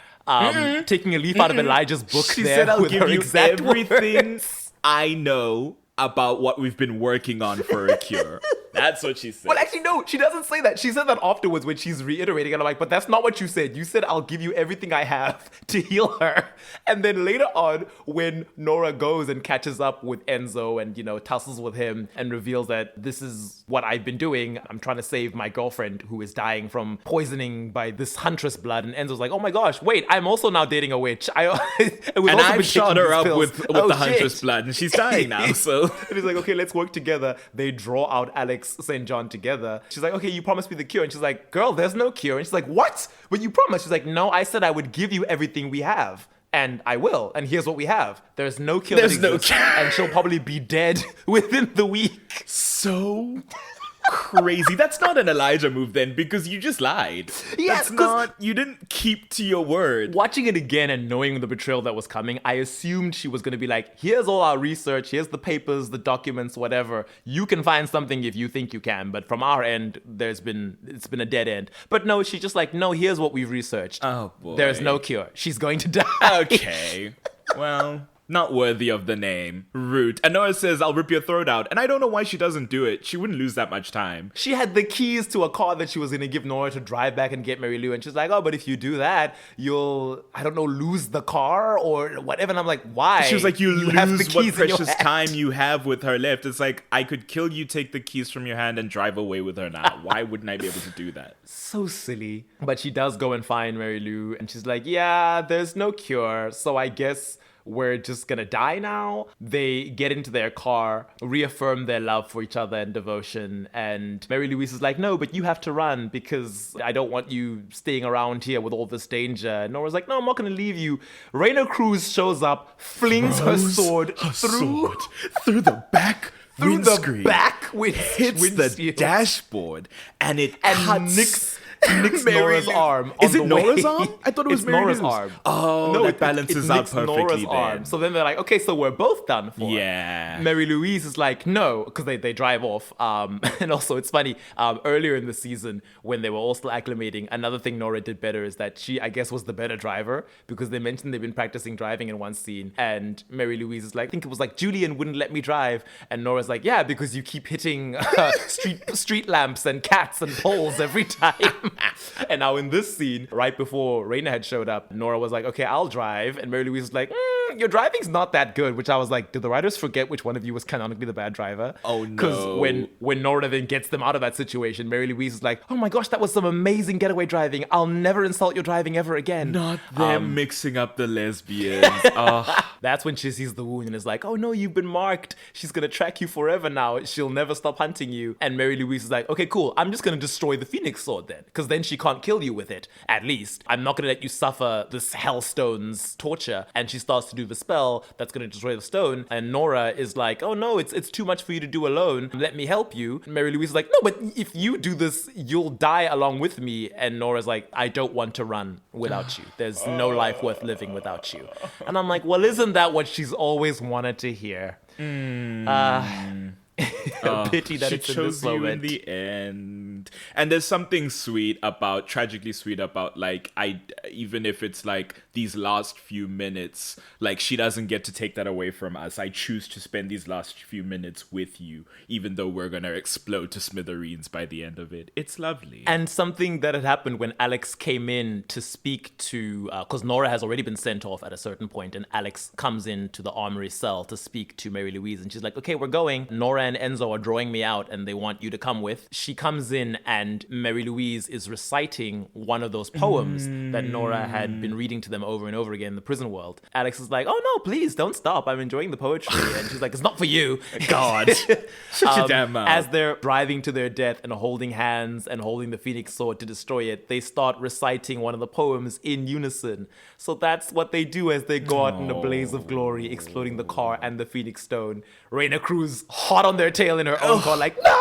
Taking a leaf out of Elijah's book. She there said, I'll with give her you exact everything words. I know about what we've been working on for a cure. That's what she said. Well, actually, no, she doesn't say that. She said that afterwards when she's reiterating. And I'm like, but that's not what you said. You said, I'll give you everything I have to heal her. And then later on, when Nora goes and catches up with Enzo and, tussles with him and reveals that this is what I've been doing. I'm trying to save my girlfriend who is dying from poisoning by this huntress blood. And Enzo's like, oh my gosh, wait, I'm also now dating a witch. I've shot her up with the huntress blood and she's dying now. So and he's like, okay, let's work together. They draw out Alex St. John together. She's like, okay, you promised me the cure. And she's like, girl, there's no cure. And she's like, what? But you promised. She's like, no, I said I would give you everything we have. And I will. And here's what we have. There's no cure. There's no cure. And she'll probably be dead within the week. So crazy. That's not an Elijah move then, because you just lied. Yeah, That's not, you didn't keep to your word. Watching it again and knowing the betrayal that was coming, I assumed she was going to be like, here's all our research, here's the papers, the documents, whatever. You can find something if you think you can, but from our end, it's been a dead end. But no, she's just like, no, here's what we've researched. Oh, boy. There's no cure. She's going to die. Okay. Well, not worthy of the name. Rude. And Nora says, I'll rip your throat out. And I don't know why she doesn't do it. She wouldn't lose that much time. She had the keys to a car that she was going to give Nora to drive back and get Mary Lou. And she's like, oh, but if you do that, you'll, I don't know, lose the car or whatever. And I'm like, why? She was like, you lose what precious hand. time you have with her left. It's like, I could kill you, take the keys from your hand, and drive away with her now. Why wouldn't I be able to do that? So silly. But she does go and find Mary Lou. And she's like, yeah, there's no cure. So I guess we're just gonna die now. They get into their car, reaffirm their love for each other and devotion, and Mary Louise is like, no, but you have to run because I don't want you staying around here with all this danger. And Nora's like, no, I'm not gonna leave you. Raina Cruz shows up, flings her sword through the back windscreen. The back hits the dashboard, and it nicks Nora's arm. Is it Nora's arm? I thought it was Nora's arm. Oh, no, that balances out perfectly Nora's then. arm. So then they're like, okay, so we're both done for. Yeah. Mary Louise is like, no, because they drive off. And also, it's funny, earlier in the season, when they were all still acclimating, another thing Nora did better is that she, I guess, was the better driver, because they mentioned they've been practicing driving in one scene. And Mary Louise is like, I think it was like, Julian wouldn't let me drive. And Nora's like, yeah, because you keep hitting street lamps and cats and poles every time. And now in this scene, right before Raina had showed up, Nora was like, okay, I'll drive. And Mary Louise was like, your driving's not that good, which I was like, did the writers forget which one of you was canonically the bad driver? Oh, no. Because when Nora then gets them out of that situation, Mary Louise is like, oh my gosh, that was some amazing getaway driving. I'll never insult your driving ever again. Not them mixing up the lesbians. That's when she sees the wound and is like, oh no, you've been marked. She's going to track you forever now. She'll never stop hunting you. And Mary Louise is like, okay, cool. I'm just going to destroy the Phoenix Sword then, because then she can't kill you with it, at least. I'm not going to let you suffer this Hellstone's torture. And she starts to do the spell that's going to destroy the stone. And Nora is like, oh no, it's too much for you to do alone. Let me help you. And Mary Louise is like, no, but if you do this, you'll die along with me. And Nora's like, I don't want to run without you. There's no life worth living without you. And I'm like, well, isn't that what she's always wanted to hear? Pity that it's in this moment. You in the end. And there's something tragically sweet about, like, even if it's like these last few minutes, like, she doesn't get to take that away from us. I choose to spend these last few minutes with you, even though we're gonna explode to smithereens by the end of it. It's lovely. And something that had happened when Alex came in to speak to, because Nora has already been sent off at a certain point, and Alex comes into the armory cell to speak to Mary Louise, and she's like, okay, we're going. Nora and Enzo are drawing me out and they want you to come with. She comes in and Mary Louise is reciting one of those poems that Nora had been reading to them over and over again in the prison world. Alex is like, oh no, please don't stop. I'm enjoying the poetry. And she's like, it's not for you. God. Shut your damn mouth. As they're driving to their death and holding hands and holding the Phoenix Sword to destroy it, they start reciting one of the poems in unison. So that's what they do as they go out in a blaze of glory, exploding the car and the Phoenix Stone. Raina Cruz hot on their tail in her own car, like, no!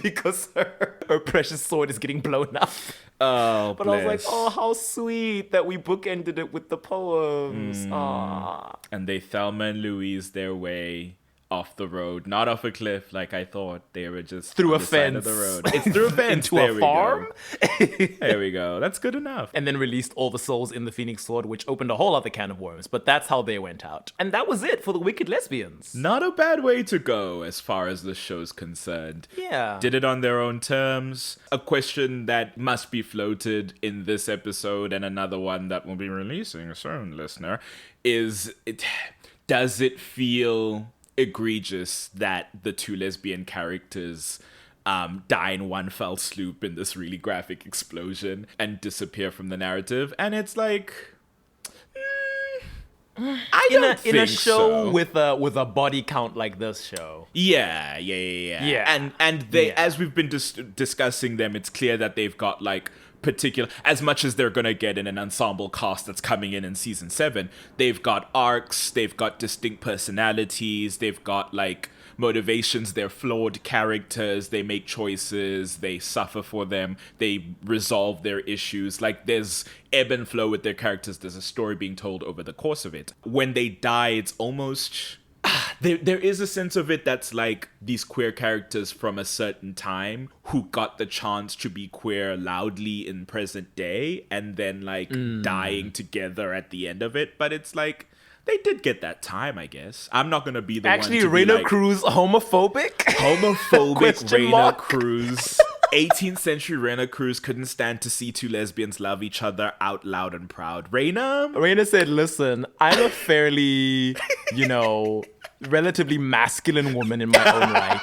because her precious sword is getting blown up. Oh, but I was like, oh, how sweet that we bookended it with the poems. And they Thelma and Louise their way off the road, not off a cliff like I thought. They were just through on a the fence. side of the road. It's through a fence. Into a farm. There we go. That's good enough. And then released all the souls in the Phoenix Sword, which opened a whole other can of worms. But that's how they went out. And that was it for the Wicked Lesbians. Not a bad way to go as far as the show's concerned. Yeah. Did it on their own terms. A question that must be floated in this episode, and another one that will be releasing soon, listener, is does it feel egregious that the two lesbian characters die in one fell swoop in this really graphic explosion and disappear from the narrative? And it's like, I don't think in a show so. with a body count like this show. Yeah. And they, as we've been discussing them, it's clear that they've got like particular, as much as they're gonna get in an ensemble cast that's coming in season 7, they've got arcs, they've got distinct personalities, they've got like motivations. They're flawed characters. They make choices. They suffer for them. They resolve their issues. Like, there's ebb and flow with their characters. There's a story being told over the course of it. When they die, it's almost... There is a sense of it that's like these queer characters from a certain time who got the chance to be queer loudly in present day and then like dying together at the end of it. But it's like, they did get that time, I guess. I'm not going to be the one to be Raina Cruz homophobic? Homophobic Raina Cruz. 18th century Raina Cruz couldn't stand to see two lesbians love each other out loud and proud. Raina said, listen, I'm a fairly, relatively masculine woman in my own right,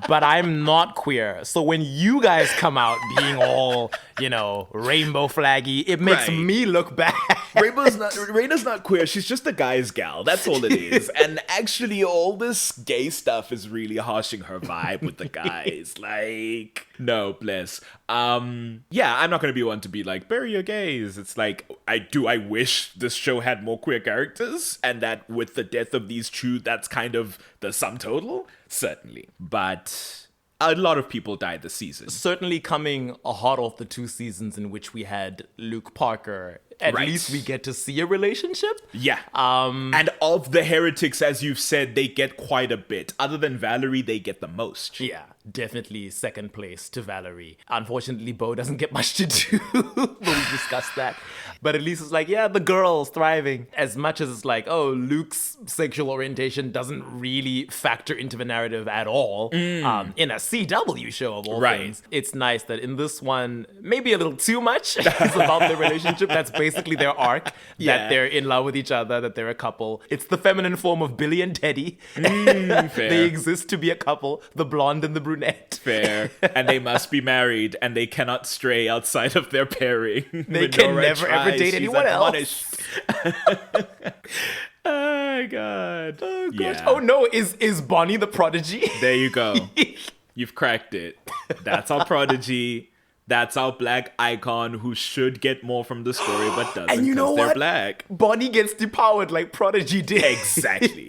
but I'm not queer. So when you guys come out being all, rainbow flaggy, it makes me look bad. Raina's not queer. She's just a guy's gal. That's all it is. And actually, all this gay stuff is really harshing her vibe with the guys. Like, no, bless. I'm not going to be one to be like, bury your gays. It's like, I wish this show had more queer characters, and that with the death of these two, that's kind of the sum total? Certainly. But... a lot of people died this season. Certainly coming hot off the 2 seasons in which we had Luke Parker. At least we get to see a relationship. Yeah. And of the heretics, as you've said, they get quite a bit. Other than Valerie, they get the most. Yeah, definitely second place to Valerie. Unfortunately, Beau doesn't get much to do. We discussed that. But at least it's like, yeah, the girl's thriving. As much as it's like, oh, Luke's sexual orientation doesn't really factor into the narrative at all. In a CW show of all things. It's nice that in this one, maybe a little too much is about their relationship. That's basically their arc, that they're in love with each other, that they're a couple. It's the feminine form of Billy and Teddy. Fair. They exist to be a couple, the blonde and the brunette. Fair. And they must be married, and they cannot stray outside of their pairing. They can never ever date anyone else. Oh, God. Oh, gosh. Yeah. Oh, no. Is Bonnie the prodigy? There you go. You've cracked it. That's our prodigy. That's our black icon who should get more from the story but doesn't, and you know because they're what? black. Bonnie gets depowered like Prodigy did. Exactly.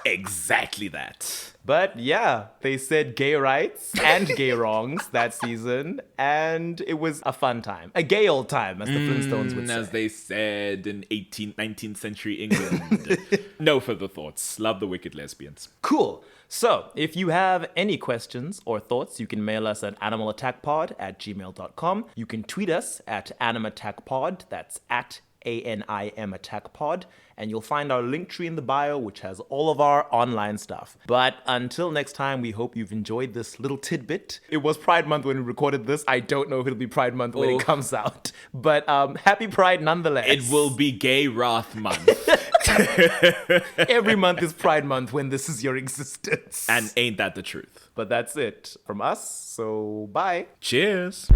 Exactly that. But yeah, they said gay rights and gay wrongs that season, and it was a fun time. A gay old time, as the Flintstones would say. As they said in 19th century England. No further thoughts. Love the wicked lesbians. Cool. So, if you have any questions or thoughts, you can mail us at animalattackpod@gmail.com. You can tweet us at animattackpod, that's at ANIM Attack Pod, and you'll find our link tree in the bio, which has all of our online stuff. But until next time, we hope you've enjoyed this little tidbit. It was Pride Month when we recorded this. I don't know if it'll be Pride Month when it comes out, but happy Pride nonetheless. It will be Gay Wrath Month. Every month is Pride Month when this is your existence. And ain't that the truth? But that's it from us, so bye. Cheers.